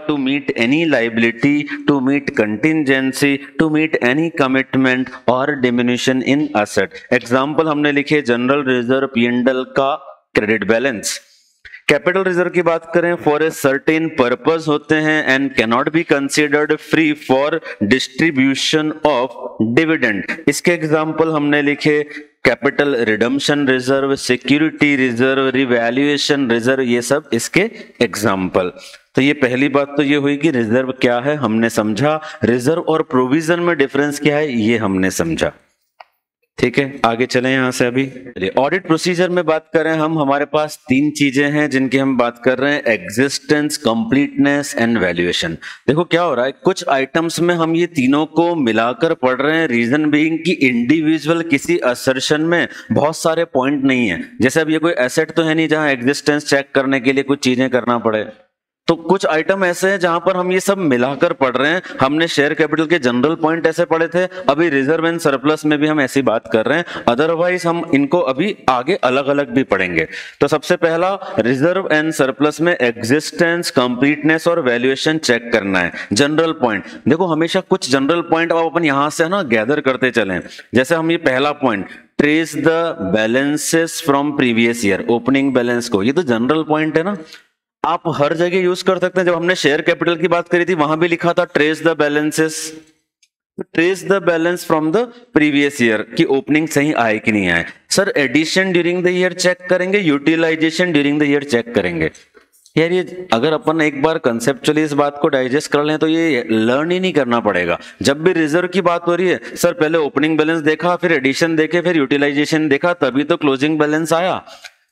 to meet any liability, to meet contingency, to meet any commitment or diminution in asset. Example हमने लिखे general reserve P&L का credit balance. Capital reserve की बात करें, for a certain purpose होते हैं and cannot be considered free for distribution of dividend. इसके example हमने लिखे capital redemption reserve, security reserve, revaluation reserve, ये सब इसके एग्जाम्पल। तो ये पहली बात तो ये हुई कि रिजर्व क्या है हमने समझा, रिजर्व और प्रोविजन में डिफरेंस क्या है ये हमने समझा। ठीक है, आगे चलें यहां से। अभी ऑडिट प्रोसीजर में बात करें हम, हमारे पास तीन चीजें हैं जिनकी हम बात कर रहे हैं, एग्जिस्टेंस, कंप्लीटनेस एंड वैल्यूएशन। देखो क्या हो रहा है, कुछ आइटम्स में हम ये तीनों को मिलाकर पढ़ रहे हैं, रीजन बीइंग कि इंडिविजुअल किसी असर्शन में बहुत सारे पॉइंट नहीं है। जैसे अब ये कोई एसेट तो है नहीं जहां एग्जिस्टेंस चेक करने के लिए कुछ चीजें करना पड़े, तो कुछ आइटम ऐसे हैं जहां पर हम ये सब मिलाकर पढ़ रहे हैं। हमने शेयर कैपिटल के जनरल पॉइंट ऐसे पढ़े थे, अभी रिजर्व एंड सरप्लस में भी हम ऐसी बात कर रहे हैं, अदरवाइज हम इनको अभी आगे अलग अलग भी पढ़ेंगे। तो सबसे पहला रिजर्व एंड सरप्लस में एग्जिस्टेंस, कंप्लीटनेस और वैल्यूएशन चेक करना है। जनरल पॉइंट देखो, हमेशा कुछ जनरल पॉइंट आप अपन यहां से ना गैदर करते चलें। जैसे हम ये पहला point, trace the balances from previous year, opening balance को, ये तो जनरल पॉइंट है ना, आप हर जगह यूज कर सकते हैं। जब हमने शेयर कैपिटल की बात करी थी वहां भी लिखा था trace the balances, trace the balance from the previous year की ओपनिंग सही आए कि नहीं आए। Sir addition during the year check करेंगे, utilisation during the year check करेंगे। यार ये अगर अपन एक बार कंसेप्चुअली इस बात को डाइजेस्ट कर लें तो ये लर्न ही नहीं करना पड़ेगा। जब भी रिजर्व की बात हो रही है, सर पहले ओपनिंग बैलेंस देखा, फिर एडिशन देखे, फिर यूटिलाइजेशन देखा, तभी तो क्लोजिंग बैलेंस आया।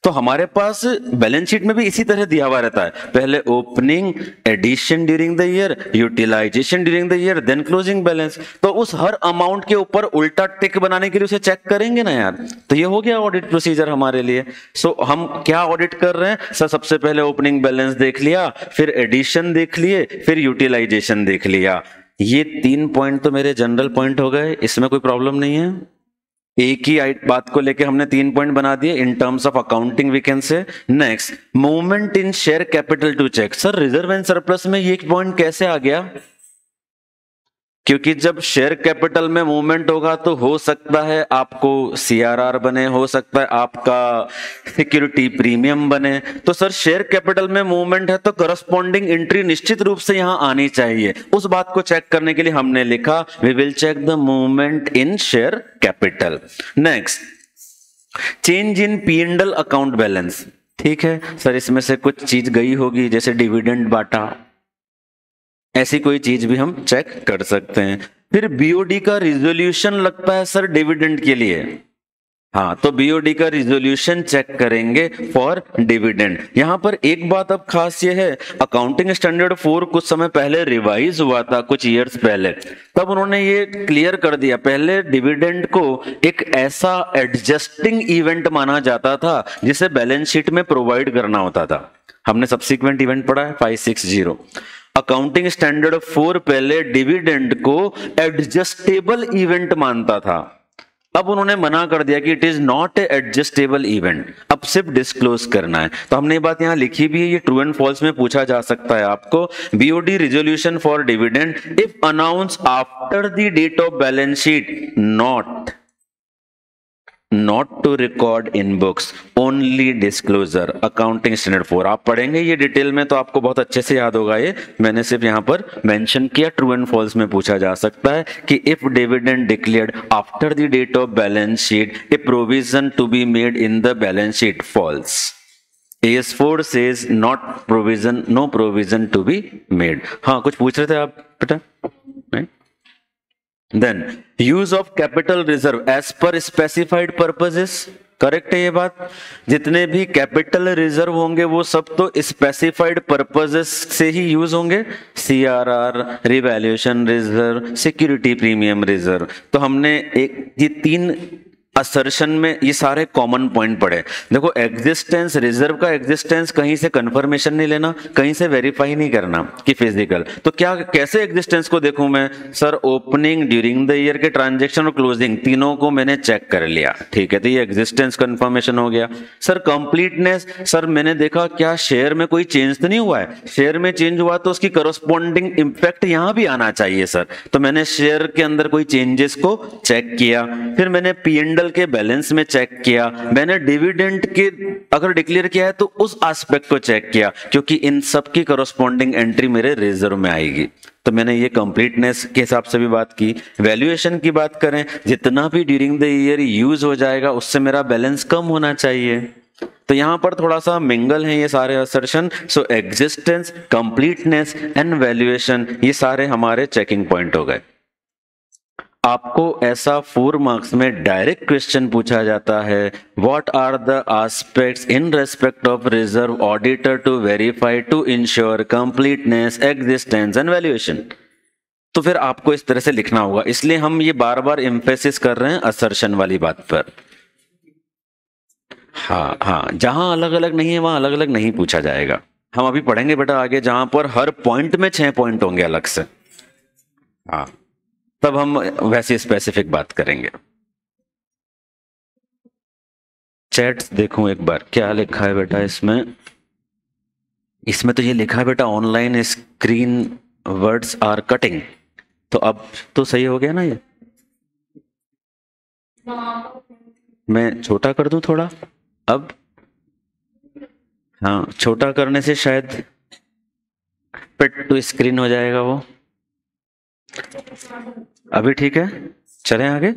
तो हमारे पास बैलेंस शीट में भी इसी तरह दिया हुआ रहता है, पहले opening, addition during the year, utilization during the year, then closing balance. तो उस हर अमाउंट के ऊपर उल्टा टिक बनाने के लिए उसे चेक करेंगे ना यार। तो ये हो गया ऑडिट प्रोसीजर हमारे लिए। सो हम क्या ऑडिट कर रहे हैं, सर सबसे पहले ओपनिंग बैलेंस देख लिया, फिर एडिशन देख लिए, फिर यूटिलाइजेशन देख लिया। ये तीन पॉइंट तो मेरे जनरल पॉइंट हो गए, इसमें कोई प्रॉब्लम नहीं है। एक ही बात को लेके हमने तीन पॉइंट बना दिए in terms of accounting we can say. Next, movement in share capital to check. Sir reserve and surplus में ये पॉइंट कैसे आ गया, क्योंकि जब शेयर कैपिटल में मूवमेंट होगा तो हो सकता है आपको CRR बने, हो सकता है आपका सिक्योरिटी प्रीमियम बने। तो सर शेयर कैपिटल में मूवमेंट है तो करस्पॉन्डिंग एंट्री निश्चित रूप से यहां आनी चाहिए। उस बात को चेक करने के लिए हमने लिखा we will check the movement in share capital. Next, change in P&L account balance. ठीक है सर, इसमें से कुछ चीज गई होगी, जैसे डिविडेंड बांटा, ऐसी कोई चीज भी हम चेक कर सकते हैं। फिर BOD का रिजोल्यूशन लगता है सर डिविडेंड के लिए, हाँ तो BOD का रिजोल्यूशन चेक करेंगे फॉर डिविडेंड। यहां पर एक बात अब खास ये है, अकाउंटिंग स्टैंडर्ड 4 कुछ समय पहले रिवाइज हुआ था, कुछ ईयर्स पहले, तब उन्होंने ये क्लियर कर दिया, पहले डिविडेंड को एक ऐसा एडजस्टिंग इवेंट माना जाता था जिसे बैलेंस शीट में प्रोवाइड करना होता था। हमने सब्सिक्वेंट इवेंट पढ़ा है 560। अकाउंटिंग स्टैंडर्ड 4 पहले डिविडेंड को एडजस्टेबल इवेंट मानता था, अब उन्होंने मना कर दिया कि it is not a adjustable event, अब सिर्फ डिस्क्लोज करना है। तो हमने ये बात यहां लिखी भी है, ये ट्रू एंड फॉल्स में पूछा जा सकता है आपको। BOD resolution for dividend if announce after the date of balance sheet, not to record in books, only disclosure. Accounting standard 4 आप पढ़ेंगे ये डिटेल में तो आपको बहुत अच्छे से याद होगा। ये मैंने सिर्फ यहां पर मेंशन किया, ट्रू एंड फॉल्स में पूछा जा सकता है कि if dividend declared after the date of balance sheet, a provision to be made in the balance sheet, false. AS4 says not provision, no provision to be made। हाँ कुछ पूछ रहे थे आप बेटा? Then use of capital reserve as per specified purposes, correct है ये बात। जितने भी कैपिटल रिजर्व होंगे वो सब तो स्पेसिफाइड पर्पसेस से ही यूज होंगे, CRR, revaluation reserve, security premium reserve. तो हमने एक ये तीन असर्शन में ये सारे कॉमन पॉइंट पड़े। देखो एग्जिस्टेंस, रिजर्व का एग्जिस्टेंस कहीं से कंफर्मेशन नहीं लेना, कहीं से वेरीफाई नहीं करना कि फिजिकल। तो क्या कैसे एग्जिस्टेंस को देखूं मैं? Sir opening, during the year के ट्रांजैक्शन और क्लोजिंग तीनों को मैंने चेक कर लिया, ठीक है, तो ये एग्जिस्टेंस कंफर्मेशन हो गया। सर कंप्लीटनेस, सर मैंने देखा क्या शेयर में कोई चेंज तो नहीं हुआ है, शेयर में चेंज हुआ तो उसकी करस्पॉन्डिंग इंपैक्ट यहां भी आना चाहिए सर, तो मैंने शेयर के अंदर कोई चेंजेस को चेक किया। फिर मैंने पी&ल के बैलेंस में चेक किया, मैंने डिविडेंड के अगर डिक्लेयर किया है तो उस एस्पेक्ट को चेक किया, क्योंकि इन सब की करस्पॉन्डिंग एंट्री मेरे रिजर्व में आएगी। तो मैंने ये कंप्लीटनेस के हिसाब से भी बात की। वैल्यूएशन की बात करें, जितना भी ड्यूरिंग द ईयर यूज हो जाएगा उससे मेरा बैलेंस कम होना चाहिए। तो यहां पर थोड़ा सा मिंगल है ये सारे assertion. So existence, completeness and valuation, ये सारे हमारे चेकिंग पॉइंट हो गए। आपको ऐसा 4 मार्क्स में डायरेक्ट क्वेश्चन पूछा जाता है, what are the aspects in respect of reserve auditor to verify to ensure completeness, existence and valuation. तो फिर आपको इस तरह से लिखना होगा, इसलिए हम ये बार बार एम्फेसिस कर रहे हैं असर्शन वाली बात पर। हाँ, जहां अलग अलग नहीं है वहां अलग अलग नहीं पूछा जाएगा। हम अभी पढ़ेंगे बेटा आगे, जहां पर हर पॉइंट में 6 पॉइंट होंगे अलग से, हाँ, तब हम वैसे स्पेसिफिक बात करेंगे। चैट देखूं एक बार क्या लिखा है बेटा इसमें। इसमें तो ये लिखा है बेटा online screen words are cutting, तो अब तो सही हो गया ना ये। मैं छोटा कर दूं थोड़ा अब, हाँ छोटा करने से शायद पिट टू स्क्रीन हो जाएगा वो। अभी ठीक है, चलें आगे।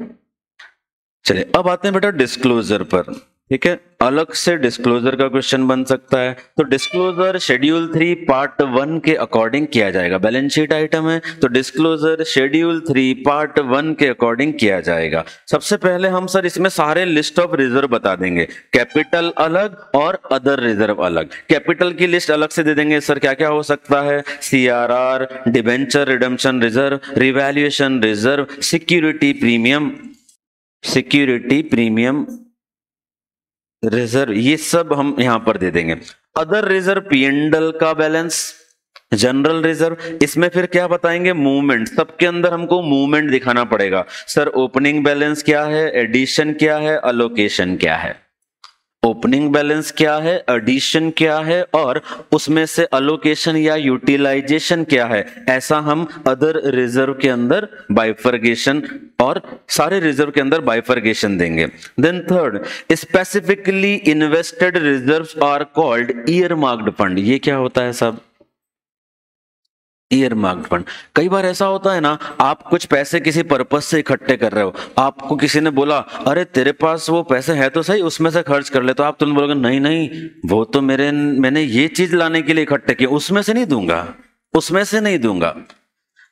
चले अब आते हैं बेटा डिस्क्लोजर पर, ठीक है। अलग से डिस्क्लोजर का क्वेश्चन बन सकता है। तो डिस्क्लोजर शेड्यूल 3 पार्ट 1 के अकॉर्डिंग किया जाएगा। बैलेंस शीट आइटम है तो डिस्क्लोजर शेड्यूल 3 पार्ट 1 के अकॉर्डिंग किया जाएगा। सबसे पहले हम सर इसमें सारे लिस्ट ऑफ रिजर्व बता देंगे, कैपिटल अलग और अदर रिजर्व अलग। कैपिटल की लिस्ट अलग से दे देंगे सर, क्या क्या हो सकता है, CRR, debenture redemption reserve, revaluation reserve, security premium, security premium reserve, ये सब हम यहां पर दे देंगे। अदर रिजर्व पी&ल का बैलेंस, जनरल रिजर्व, इसमें फिर क्या बताएंगे, मूवमेंट, सबके अंदर हमको मूवमेंट दिखाना पड़ेगा। सर ओपनिंग बैलेंस क्या है, एडिशन क्या है, अलोकेशन क्या है। ओपनिंग बैलेंस क्या है, एडिशन क्या है, और उसमें से अलोकेशन या यूटिलाइजेशन क्या है। ऐसा हम अदर रिजर्व के अंदर बाइफर्गेशन और सारे रिजर्व के अंदर बाइफर्गेशन देंगे। Then third, specifically invested reserves are called earmarked fund. ये क्या होता है साहब, ईयर मार्क्ड फंड। कई बार ऐसा होता है ना, आप कुछ पैसे किसी पर्पस से इकट्ठे कर रहे हो, आपको किसी ने बोला अरे तेरे पास वो पैसे है तो सही, उसमें से खर्च कर ले, तो आप तुरंत बोलोगे नहीं नहीं वो तो मैंने ये चीज लाने के लिए इकट्ठे किया, उसमें से नहीं दूंगा, उसमें से नहीं दूंगा।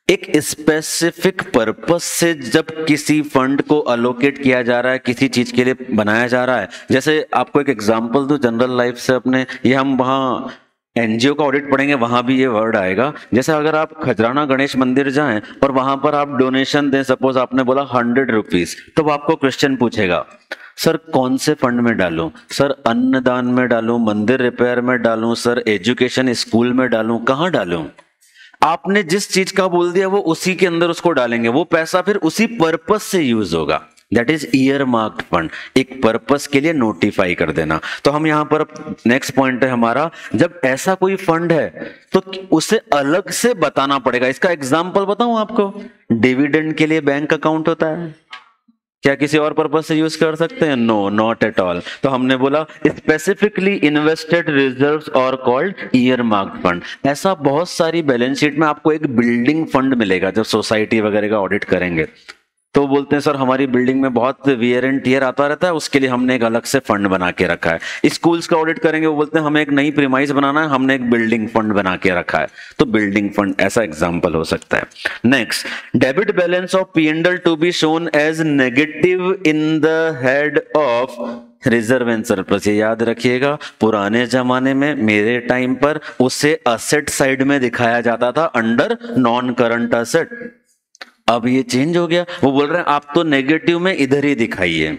एक स्पेसिफिक पर्पस से जब किसी फंड को अलोकेट किया जा रहा है, किसी चीज के लिए बनाया जा रहा है, जैसे आपको एक एग्जांपल दूं जनरल लाइफ से अपने, ये हम वहां एनजीओ का ऑडिट पढ़ेंगे वहां भी ये वर्ड आएगा। जैसे अगर आप खजराना गणेश मंदिर जाएं और वहां पर आप डोनेशन दें, सपोज आपने बोला 100 रुपीज, तो वो आपको क्वेश्चन पूछेगा सर कौन से फंड में डालूं, सर अन्नदान में डालूं, मंदिर रिपेयर में डालूं, सर एजुकेशन स्कूल में डालूं, कहां डालूं। आपने जिस चीज का बोल दिया वो उसी के अंदर उसको डालेंगे, वो पैसा फिर उसी पर्पस से यूज होगा। That is year marked fund, एक पर्पस के लिए नोटिफाई कर देना। तो हम यहां पर नेक्स्ट पॉइंट है हमारा, जब ऐसा कोई फंड है तो उसे अलग से बताना पड़ेगा। इसका एग्जांपल बताऊं आपको, डिविडेंड के लिए बैंक अकाउंट होता है, क्या किसी और पर्पस से यूज कर सकते हैं, नो नॉट एट ऑल। तो हमने बोला स्पेसिफिकली इन्वेस्टेड रिजर्व्स और कॉल्ड ईयर मार्क्ड फंड। ऐसा बहुत सारी बैलेंस शीट में आपको एक बिल्डिंग फंड मिलेगा, जब सोसाइटी वगैरह का ऑडिट करेंगे तो बोलते हैं सर हमारी बिल्डिंग में बहुत वियर एंड टियर आता रहता है, उसके लिए हमने एक अलग से फंड बना के रखा है। स्कूल्स का ऑडिट करेंगे, वो बोलते हैं हमें एक नई प्रीमाइस बनाना है, हमने एक बिल्डिंग फंड बना के रखा है। तो बिल्डिंग फंड ऐसा एग्जांपल हो सकता है। Next, debit balance of P and L to be shown as negative in the head of reserve and surplus. ये याद रखिएगा, पुराने जमाने में मेरे टाइम पर उसे असेट साइड में दिखाया जाता था अंडर नॉन करंट असेट। अब ये चेंज हो गया, वो बोल रहे हैं आप तो नेगेटिव में इधर ही दिखाइए।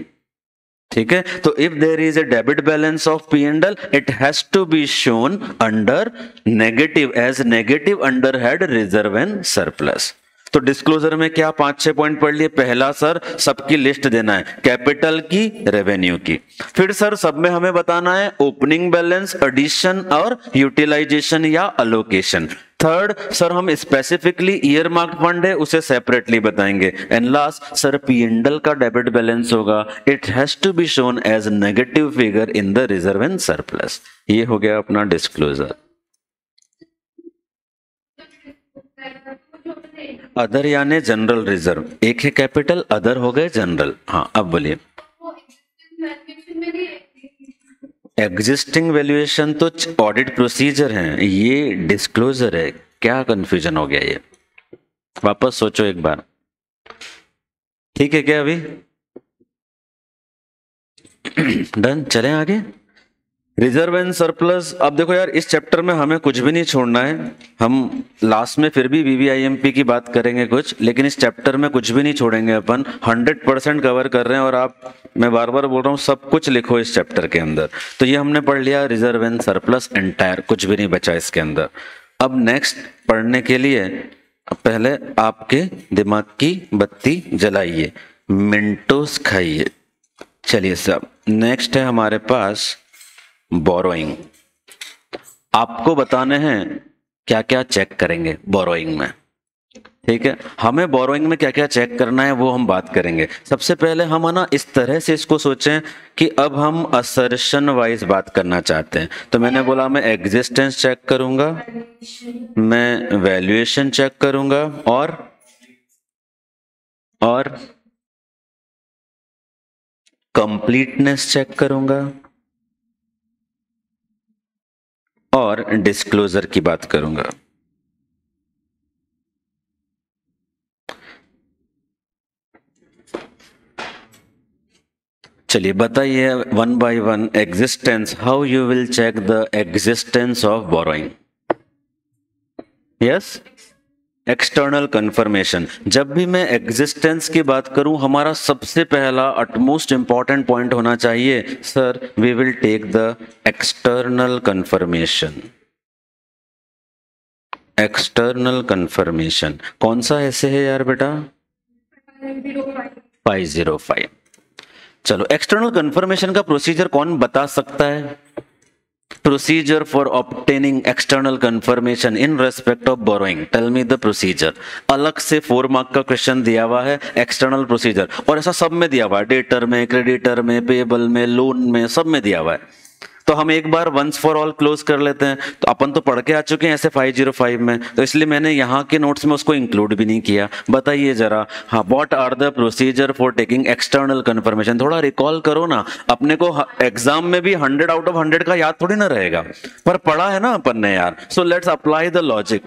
ठीक है, तो if there is a debit balance of P and L, it has to be shown under negative, as negative under head reserve and surplus. तो डिस्क्लोजर में क्या 5-6 पॉइंट पढ़ लिए। पहला सर सबकी लिस्ट देना है, कैपिटल की, रेवेन्यू की। फिर सर सब में हमें बताना है ओपनिंग बैलेंस, एडिशन और यूटिलाइजेशन या अलोकेशन। थर्ड सर हम स्पेसिफिकली ईयर मार्क फंड है उसे सेपरेटली बताएंगे। एंड लास्ट सर पीएनडल का डेबिट बैलेंस होगा, it has to be shown as negative figure in the reserve and surplus. ये हो गया अपना डिस्क्लोजर। अदर यानी जनरल रिजर्व, एक है कैपिटल, अदर हो गए जनरल। हाँ अब बोलिए। एग्जिस्टिंग वैल्यूएशन तो ऑडिट प्रोसीजर है, ये डिस्क्लोजर है। क्या कंफ्यूजन हो गया ये, वापस सोचो एक बार। ठीक है क्या अभी डन, चलें आगे। रिजर्व एंड सरप्लस, अब देखो यार इस चैप्टर में हमें कुछ भी नहीं छोड़ना है। हम लास्ट में फिर भी वीवीआईएमपी की बात करेंगे कुछ, लेकिन इस चैप्टर में कुछ भी नहीं छोड़ेंगे अपन। 100% कवर कर रहे हैं। और आप, मैं बार बार बोल रहा हूँ, सब कुछ लिखो इस चैप्टर के अंदर। तो ये हमने पढ़ लिया रिजर्व एंड सरप्लस एंटायर, कुछ भी नहीं बचा इसके अंदर। अब नेक्स्ट पढ़ने के लिए पहले आपके दिमाग की बत्ती जलाइए, मिंटोस खाइए। चलिए साहब, नेक्स्ट है हमारे पास बोरोइंग। आपको बताने हैं क्या क्या चेक करेंगे बोरोइंग में। ठीक है, हमें बोरोइंग में क्या क्या चेक करना है वो हम बात करेंगे। सबसे पहले हम ना इस तरह से इसको सोचें कि अब हम असर्शन वाइज बात करना चाहते हैं। तो मैंने बोला मैं एग्जिस्टेंस चेक करूंगा, मैं वैल्यूएशन चेक करूंगा और कंप्लीटनेस चेक करूंगा और डिस्क्लोजर की बात करूंगा। चलिए बताइए one by one existence, how you will check the existence of borrowing. Yes, external confirmation. जब भी मैं एग्जिस्टेंस की बात करूं, हमारा सबसे पहला अटमोस्ट इंपॉर्टेंट पॉइंट होना चाहिए, sir we will take the external confirmation. External confirmation कौन सा ऐसे है यार बेटा? 505। चलो, एक्सटर्नल कंफर्मेशन का प्रोसीजर कौन बता सकता है? Procedure for obtaining external confirmation in respect of borrowing, tell me the procedure. अलग से 4 मार्क का क्वेश्चन दिया हुआ है एक्सटर्नल प्रोसीजर, और ऐसा सब में दिया हुआ है, डेटर में, क्रेडिटर में, पेएबल में, लोन में, सब में दिया हुआ है। तो हम एक बार वंस फॉर ऑल क्लोज कर लेते हैं। तो अपन तो पढ़ के आ चुके हैं ऐसे 505 में, तो इसलिए मैंने यहाँ के नोट्स में उसको इंक्लूड भी नहीं किया। बताइए जरा, हाँ, what are the procedure for taking external confirmation? थोड़ा रिकॉल करो ना, अपने को एग्जाम में भी 100 आउट ऑफ 100 का याद थोड़ी ना रहेगा, पर पढ़ा है ना अपन ने यार। So let's apply the logic.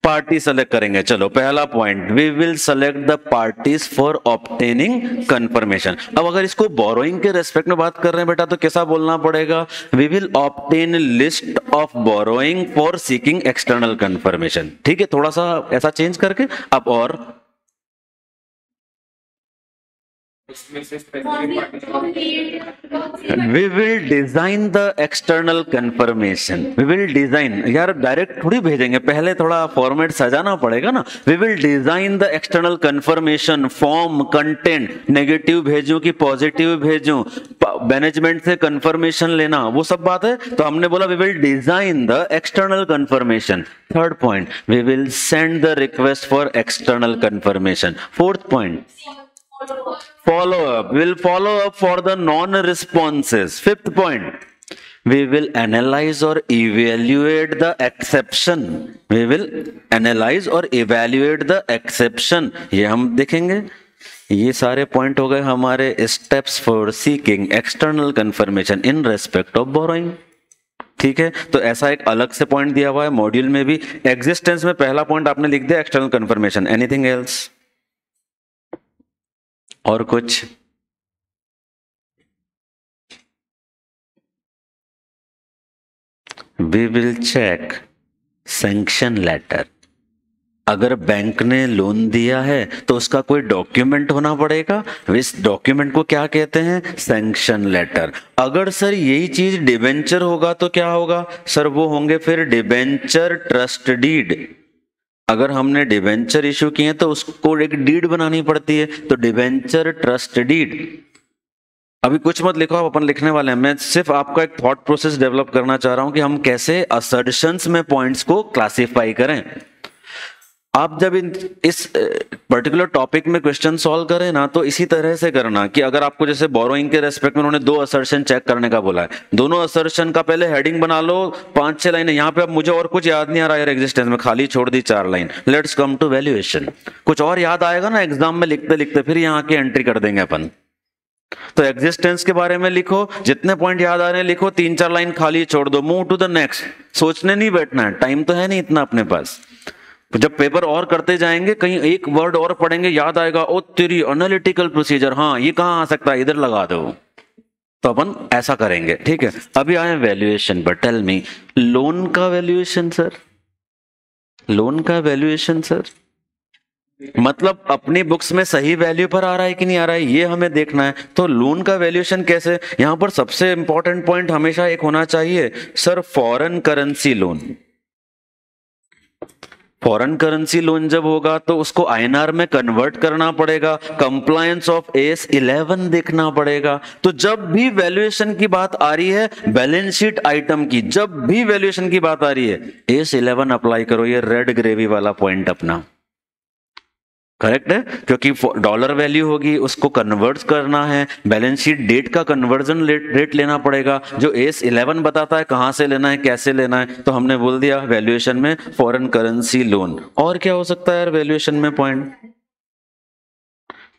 Party select करेंगे। चलो पहला point, we will select the parties for obtaining confirmation. अब अगर इसको बोरोइंग के रेस्पेक्ट में बात कर रहे हैं बेटा, तो कैसा बोलना पड़ेगा? We will obtain list of borrowing for seeking external confirmation. ठीक है, थोड़ा सा ऐसा चेंज करके। अब और we will design the external confirmation. we will design, यार डायरेक्ट थोड़ी भेजेंगे, पहले थोड़ा फॉर्मेट सजाना पड़ेगा ना। we will design the external confirmation, form, content, negative भेजूं कि पॉजिटिव भेजूं, मैनेजमेंट से कंफर्मेशन लेना, वो सब बात है। तो हमने बोला we will design the external confirmation. Third point, we will send the request for external confirmation. Fourth point, follow up, will follow up for the non responses. Fifth point, we will analyze or evaluate the exception. We will analyze or evaluate the exception. ये हम देखेंगे। ये सारे point हो गए हमारे steps for seeking external confirmation in respect of borrowing. ठीक है, तो ऐसा एक अलग से पॉइंट दिया हुआ है मॉड्यूल में भी। एग्जिस्टेंस में पहला पॉइंट आपने लिख दिया एक्सटर्नल कंफर्मेशन। Anything else? और कुछ? We will check sanction letter. अगर बैंक ने लोन दिया है तो उसका कोई डॉक्यूमेंट होना पड़ेगा, इस डॉक्यूमेंट को क्या कहते हैं? Sanction letter. अगर सर यही चीज डिबेंचर होगा तो क्या होगा सर? वो होंगे फिर डिबेंचर ट्रस्ट डीड। अगर हमने डिबेंचर इश्यू किए तो उसको एक डीड बनानी पड़ती है, तो डिबेंचर ट्रस्ट डीड। अभी कुछ मत लिखो, आप अपन लिखने वाले हैं, मैं सिर्फ आपका एक थॉट प्रोसेस डेवलप करना चाह रहा हूं कि हम कैसे असर्शंस में पॉइंट्स को क्लासिफाई करें। आप जब इस पर्टिकुलर टॉपिक में क्वेश्चन सॉल्व करें ना, तो इसी तरह से करना कि अगर आपको जैसे बोरोइंग के रेस्पेक्ट में उन्होंने 2 असर्शन चेक करने का बोला है, दोनों असर्शन का पहले हेडिंग बना लो, 5-6 लाइन। यहाँ पे अब मुझे और कुछ याद नहीं आ रहा है एग्जिस्टेंस में, खाली छोड़ दी 4 line. Let's come to valuation. कुछ और याद आएगा ना एग्जाम में लिखते लिखते, फिर यहाँ की एंट्री कर देंगे अपन। तो एग्जिस्टेंस के बारे में लिखो, जितने पॉइंट याद आ रहे हैं लिखो, 3-4 लाइन खाली छोड़ दो, मूव टू द नेक्स्ट। सोचने नहीं बैठना है, टाइम तो है नहीं इतना अपने पास। तो जब पेपर और करते जाएंगे, कहीं एक वर्ड और पढ़ेंगे, याद आएगा, ओ तेरी एनालिटिकल प्रोसीजर, हाँ ये कहाँ आ सकता है, इधर लगा दो। तो अपन ऐसा करेंगे, ठीक है। अभी आए वैल्यूएशन पर। टेल मी, लोन का वैल्यूएशन सर, लोन का वैल्यूएशन सर, मतलब अपनी बुक्स में सही वैल्यू पर आ रहा है कि नहीं आ रहा है, ये हमें देखना है। तो लोन का वैल्यूएशन कैसे? यहां पर सबसे इंपॉर्टेंट पॉइंट हमेशा एक होना चाहिए sir, foreign currency loan. Foreign currency loan जब होगा तो उसको आईएनआर में कन्वर्ट करना पड़ेगा, कंप्लायंस ऑफ एस 11 देखना पड़ेगा। तो जब भी वैल्यूएशन की बात आ रही है, बैलेंस शीट आइटम की जब भी वैल्यूएशन की बात आ रही है, एस 11 अप्लाई करो। ये रेड ग्रेवी वाला पॉइंट अपना करेक्ट है, क्योंकि डॉलर वैल्यू होगी, उसको कन्वर्ट करना है, बैलेंस शीट डेट का कन्वर्जन रेट लेना पड़ेगा, जो एस 11 बताता है कहां से लेना है, कैसे लेना है। तो हमने बोल दिया वैल्यूएशन में फॉरेन करेंसी लोन। और क्या हो सकता है यार वैल्यूएशन में पॉइंट?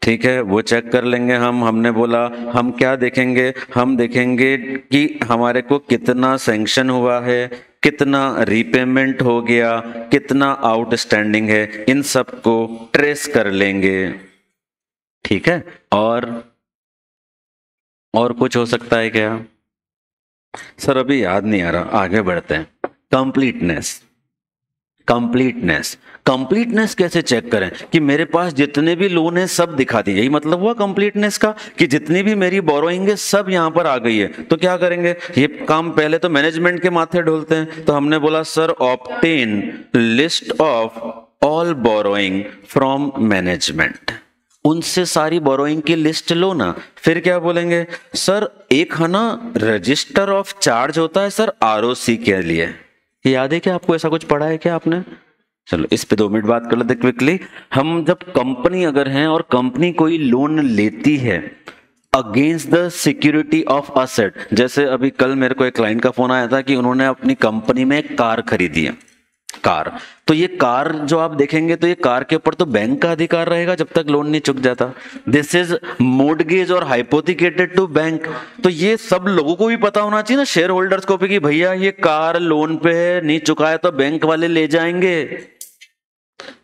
ठीक है, वो चेक कर लेंगे हम। हमने बोला हम क्या देखेंगे? हम देखेंगे कि हमारे को कितना सैंक्शन हुआ है, कितना रीपेमेंट हो गया, कितना आउटस्टैंडिंग है, इन सब को ट्रेस कर लेंगे। ठीक है, और कुछ हो सकता है क्या सर? अभी याद नहीं आ रहा, आगे बढ़ते हैं। कंप्लीटनेस, कंप्लीटनेस, कंप्लीटनेस कैसे चेक करें कि मेरे पास जितने भी लोन है सब दिखा दी। यही मतलब हुआ कंप्लीटनेस का, कि जितनी भी मेरी बोरोइंग है सब यहां पर आ गई है। तो क्या करेंगे? ये काम पहले तो मैनेजमेंट के माथे ढोलते हैं। तो हमने बोला sir obtain list of all borrowing from management. उनसे सारी बोरोइंग की लिस्ट लो ना। फिर क्या बोलेंगे सर, एक है ना रजिस्टर ऑफ चार्ज होता है सर आरओसी के लिए। याद है क्या आपको? ऐसा कुछ पढ़ा है क्या आपने? चलो इस पे 2 मिनट बात कर लेते क्विकली। हम जब कंपनी अगर हैं और कंपनी कोई लोन लेती है against the security of asset, जैसे अभी कल मेरे को एक क्लाइंट का फोन आया था कि उन्होंने अपनी कंपनी में एक कार खरीदी है, कार। तो ये कार जो आप देखेंगे तो ये कार के ऊपर तो बैंक का अधिकार रहेगा जब तक लोन नहीं चुक जाता। दिस इज मोर्टगेज और हाइपोथिकेटेड टू बैंक। तो ये सब लोगों को भी पता होना चाहिए ना, शेयर होल्डर्स को भी, कि भैया ये कार लोन पे है, नहीं चुकाया तो बैंक वाले ले जाएंगे।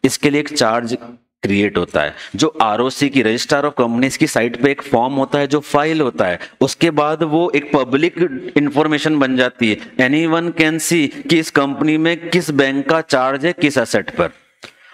इसके लिए एक चार्ज क्रिएट होता है, जो आरओसी की रजिस्ट्रार ऑफ कंपनीज की साइट पे एक फॉर्म होता है जो फाइल होता है। उसके बाद वो एक पब्लिक इंफॉर्मेशन बन जाती है, एनीवन कैन सी कि इस कंपनी में किस बैंक का चार्ज है किस एसेट पर।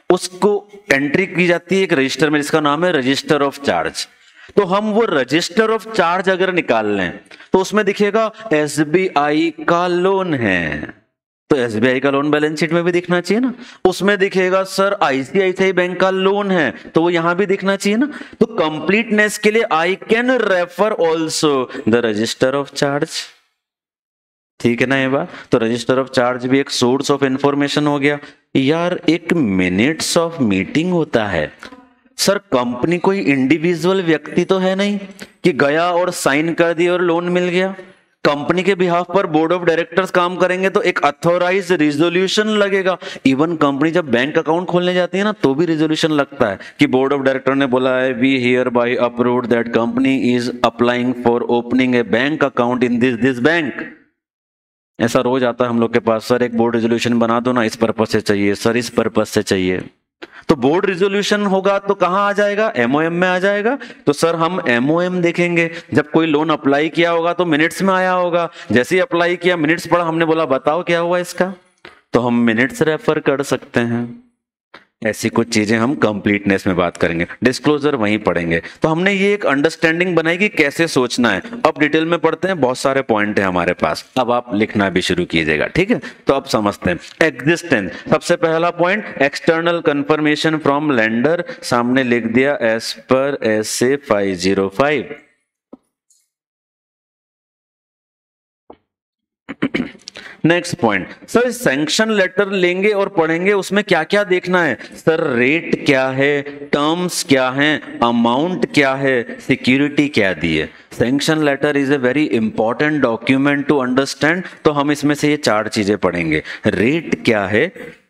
उसको एंट्री की जाती है एक रजिस्टर में जिसका नाम है रजिस्टर ऑफ चार्ज। तो हम वो रजिस्टर ऑफ चार्ज अगर निकाल लें तो उसमें दिखेगा एसबीआई का लोन है। तो एसबीआई का लोन बैलेंस शीट में भी दिखना चाहिए ना। उसमें दिखेगा सर आईसीआईसीआई बैंक का लोन है, तो वो यहां भी दिखना चाहिए ना। तो कंप्लीटनेस के लिए I can refer also the register of charge. ठीक है ना ये बात? तो रजिस्टर ऑफ चार्ज भी एक सोर्स ऑफ इंफॉर्मेशन हो गया। यार एक मिनट्स ऑफ मीटिंग होता है सर, कंपनी कोई इंडिविजुअल व्यक्ति तो है नहीं कि गया और साइन कर दिया और लोन मिल गया। कंपनी के बिहाफ पर बोर्ड ऑफ डायरेक्टर्स काम करेंगे तो एक अथॉराइज रिजोल्यूशन लगेगा। इवन कंपनी जब बैंक अकाउंट खोलने जाती है ना तो भी रिजोल्यूशन लगता है कि बोर्ड ऑफ डायरेक्टर ने बोला है we hereby approved that company is applying for opening a bank account in this bank. ऐसा रोज आता है हम लोग के पास, सर एक बोर्ड रेजोल्यूशन बना दो ना, इस पर्पज से चाहिए सर, इस पर्पज से चाहिए। तो बोर्ड रिजोल्यूशन होगा तो कहां आ जाएगा? एमओएम में आ जाएगा। तो सर हम एमओएम देखेंगे, जब कोई लोन अप्लाई किया होगा तो मिनट्स में आया होगा। जैसे ही अप्लाई किया मिनट्स पढ़ा, हमने बोला बताओ क्या हुआ इसका, तो हम मिनट्स रेफर कर सकते हैं। ऐसी कुछ चीजें हम कंप्लीटनेस में बात करेंगे, डिस्क्लोजर वहीं पढ़ेंगे। तो हमने ये एक अंडरस्टैंडिंग बनाई कि कैसे सोचना है। अब डिटेल में पढ़ते हैं, बहुत सारे पॉइंट है हमारे पास, अब आप लिखना भी शुरू कीजिएगा, ठीक है। तो अब समझते हैं एग्जिस्टेंस। सबसे पहला point, external confirmation from lender, सामने लिख दिया as per SA 505। Next point, sir sanction letter लेंगे और पढ़ेंगे, उसमें क्या क्या देखना है सर? रेट क्या है, टर्म्स क्या है, अमाउंट क्या है, सिक्योरिटी क्या दी है। Sanction letter is a very important document to understand. तो हम इसमें से ये 4 चीजें पढ़ेंगे, रेट क्या है,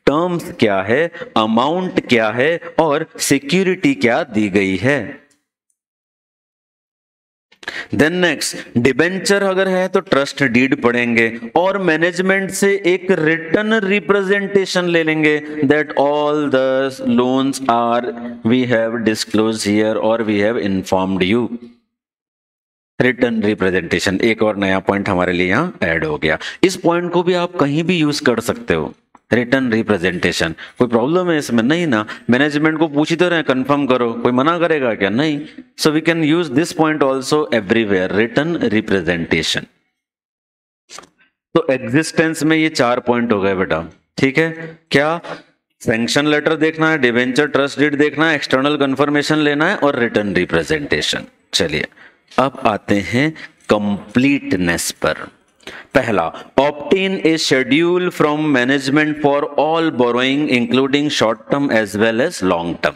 टर्म्स क्या है, अमाउंट क्या है और सिक्योरिटी क्या दी गई है। देन नेक्स्ट, डिबेंचर अगर है तो ट्रस्ट डीड पढ़ेंगे और मैनेजमेंट से एक रिटन रिप्रेजेंटेशन ले लेंगे that all the loans are we have disclose here और we have informed you. Written representation, एक और नया पॉइंट हमारे लिए यहां ऐड हो गया। इस पॉइंट को भी आप कहीं भी यूज कर सकते हो, रिटर्न रिप्रेजेंटेशन। कोई प्रॉब्लम है इसमें? नहीं ना। मैनेजमेंट को पूछ ही तो रहे कंफर्म करो, कोई मना करेगा क्या? नहीं। So we can use this point also everywhere, written representation. तो एग्जिस्टेंस में ये 4 पॉइंट हो गए बेटा, ठीक है। क्या? सैंक्शन लेटर देखना है, डिबेंचर ट्रस्ट डीड देखना है, एक्सटर्नल कंफर्मेशन लेना है और रिटर्न रिप्रेजेंटेशन। चलिए अब आते हैं कंप्लीटनेस पर। पहला, obtain a schedule from management for all borrowing including short term as well as long term.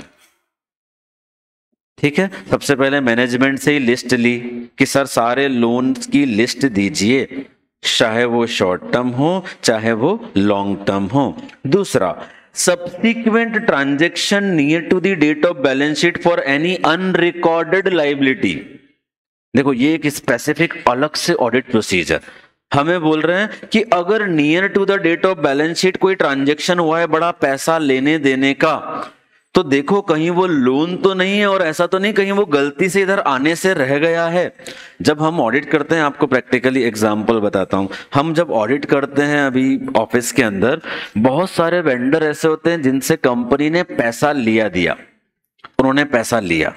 ठीक है, सबसे पहले मैनेजमेंट से ही लिस्ट ली कि सर सारे लोन्स की लिस्ट दीजिए, चाहे वो शॉर्ट टर्म हो चाहे वो लॉन्ग टर्म हो। दूसरा, subsequent transaction near to the date of balance sheet for any unrecorded liability. देखो ये एक स्पेसिफिक अलग से ऑडिट प्रोसीजर हमें बोल रहे हैं कि अगर near to the date of balance sheet कोई ट्रांजैक्शन हुआ है बड़ा पैसा लेने देने का, तो देखो कहीं वो लोन तो नहीं है और ऐसा तो नहीं कहीं वो गलती से इधर आने से रह गया है। जब हम ऑडिट करते हैं, आपको प्रैक्टिकली एग्जांपल बताता हूं, हम जब ऑडिट करते हैं अभी ऑफिस के अंदर, बहुत सारे वेंडर ऐसे होते हैं जिनसे कंपनी ने पैसा लिया दिया, उन्होंने पैसा लिया,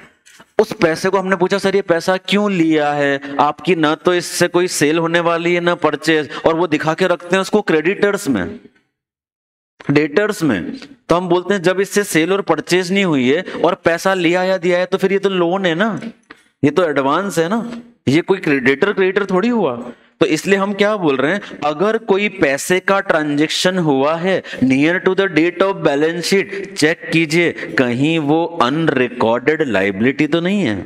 उस पैसे को हमने पूछा सर ये पैसा क्यों लिया है, आपकी ना तो इससे कोई सेल होने वाली है ना परचेज, और वो दिखा के रखते हैं उसको क्रेडिटर्स में, डेटर्स में। तो हम बोलते हैं जब इससे सेल और परचेज नहीं हुई है और पैसा लिया या दिया है तो फिर ये तो लोन है ना, ये तो एडवांस है ना, ये कोई क्रेडिटर थोड़ी हुआ। तो इसलिए हम क्या बोल रहे हैं, अगर कोई पैसे का ट्रांजैक्शन हुआ है near to the date of balance sheet, check कीजिए कहीं वो अनरिकॉर्डेड लायबिलिटी तो नहीं है,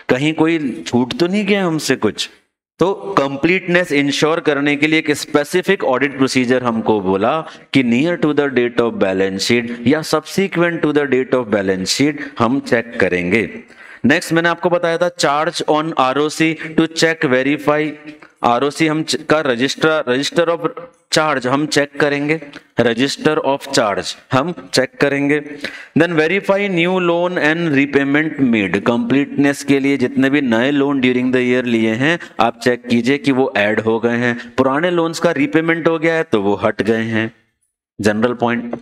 कहीं कोई छूट तो नहीं गया हमसे कुछ। तो कंप्लीटनेस इंश्योर करने के लिए एक स्पेसिफिक ऑडिट प्रोसीजर हमको बोला कि near to the date of balance sheet या subsequent to the date of balance sheet हम चेक करेंगे। नेक्स्ट मैंने आपको बताया था charge on ROC to check verify, ROC हम का रजिस्टर ऑफ चार्ज हम चेक करेंगे, रजिस्टर ऑफ चार्ज हम चेक करेंगे। Then verify new loan and repayment made, completeness के लिए जितने भी नए लोन ड्यूरिंग द ईयर लिए हैं आप चेक कीजिए कि वो ऐड हो गए हैं, पुराने लोन्स का रीपेमेंट हो गया है तो वो हट गए हैं। General point.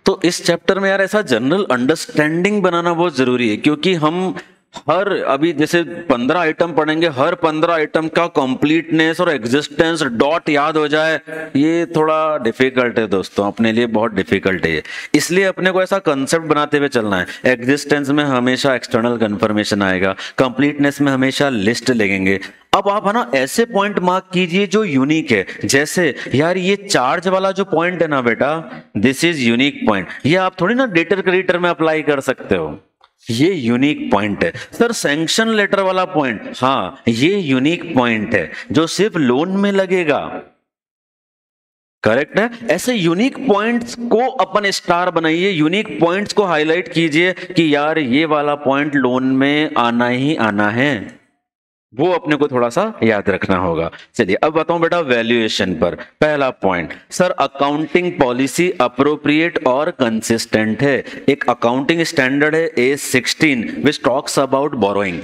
तो इस चैप्टर में यार ऐसा जनरल अंडरस्टैंडिंग बनाना बहुत जरूरी है, क्योंकि हम हर अभी जैसे 15 आइटम पढ़ेंगे, हर 15 आइटम का कंप्लीटनेस और एग्जिस्टेंस डॉट याद हो जाए, ये थोड़ा डिफिकल्ट है दोस्तों, अपने लिए बहुत डिफिकल्ट है। इसलिए अपने को ऐसा कंसेप्ट बनाते हुए चलना है, एग्जिस्टेंस में हमेशा एक्सटर्नल कंफर्मेशन आएगा, कंप्लीटनेस में हमेशा लिस्ट लगेंगे। अब आप है ना ऐसे पॉइंट मार्क कीजिए जो यूनिक है, जैसे यार ये चार्ज वाला जो पॉइंट है ना बेटा, दिस इज यूनिक पॉइंट, ये आप थोड़ी ना डेटर क्रेडिटर में अप्लाई कर सकते हो, ये यूनिक पॉइंट है। सर सैंक्शन लेटर वाला पॉइंट, हाँ ये यूनिक पॉइंट है जो सिर्फ लोन में लगेगा, करेक्ट है। ऐसे यूनिक पॉइंट्स को अपन स्टार बनाइए, यूनिक पॉइंट्स को हाईलाइट कीजिए कि यार ये वाला पॉइंट लोन में आना ही आना है, वो अपने को थोड़ा सा याद रखना होगा। चलिए अब बताऊं बेटा वैल्यूएशन पर। पहला point, sir accounting policy appropriate और कंसिस्टेंट है। एक अकाउंटिंग स्टैंडर्ड है A16 which talks about borrowing,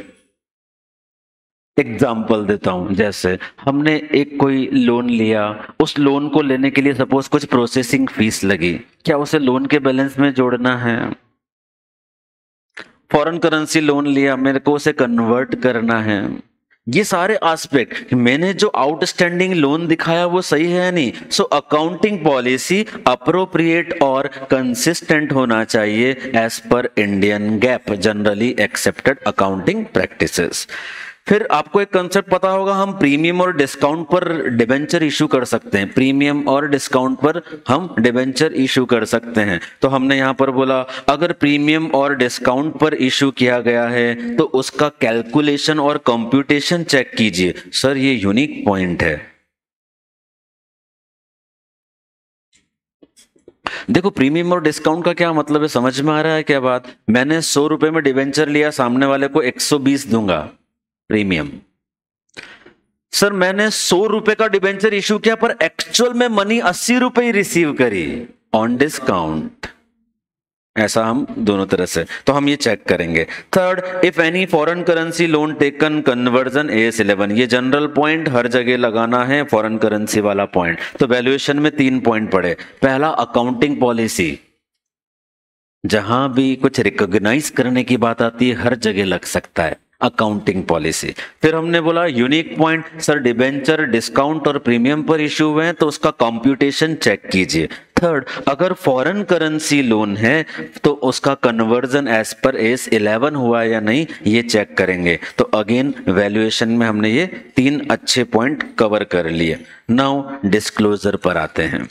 example देता हूं, जैसे हमने एक कोई लोन लिया, उस लोन को लेने के लिए सपोज कुछ प्रोसेसिंग फीस लगी, क्या उसे लोन के बैलेंस में जोड़ना है? फॉरेन करेंसी लोन लिया, मेरे को उसे कन्वर्ट करना है। ये सारे एस्पेक्ट, मैंने जो आउटस्टैंडिंग लोन दिखाया वो सही है या नहीं। सो अकाउंटिंग पॉलिसी अप्रोप्रिएट और कंसिस्टेंट होना चाहिए as per Indian GAAP, generally accepted accounting practices. फिर आपको एक कंसेप्ट पता होगा, हम प्रीमियम और डिस्काउंट पर डिबेंचर इशू कर सकते हैं। प्रीमियम और डिस्काउंट पर हम डिबेंचर इशू कर सकते हैं। तो हमने यहां पर बोला अगर प्रीमियम और डिस्काउंट पर इशू किया गया है तो उसका कैलकुलेशन और कंप्यूटेशन चेक कीजिए। सर ये यूनिक पॉइंट है। देखो प्रीमियम और डिस्काउंट का क्या मतलब है, समझ में आ रहा है क्या बात? मैंने 100 रुपए में डिबेंचर लिया, सामने वाले को 120 दूंगा प्रीमियम। सर मैंने 100 रुपए का डिबेंचर इशू किया पर एक्चुअल में मनी 80 रुपए ही रिसीव करी ऑन डिस्काउंट। ऐसा हम दोनों तरह से, तो हम ये चेक करेंगे। Third, if any foreign currency loan taken conversion AS11, ये जनरल पॉइंट हर जगह लगाना है, फॉरेन करेंसी वाला पॉइंट। तो वैल्यूएशन में 3 पॉइंट पड़े। पहला अकाउंटिंग पॉलिसी, जहां भी कुछ रिकॉग्नाइज करने की बात आती है हर जगह लग सकता है अकाउंटिंग पॉलिसी। फिर हमने बोला unique point, sir debenture discount और प्रीमियम पर इशू हुए हैं तो उसका कंप्यूटेशन चेक कीजिए। थर्ड, अगर फॉरेन करेंसी लोन है तो उसका कन्वर्जन एज पर AS11 हुआ या नहीं ये चेक करेंगे। तो अगेन वैल्यूएशन में हमने ये 3 अच्छे पॉइंट कवर कर लिए। नाउ डिस्क्लोजर पर आते हैं।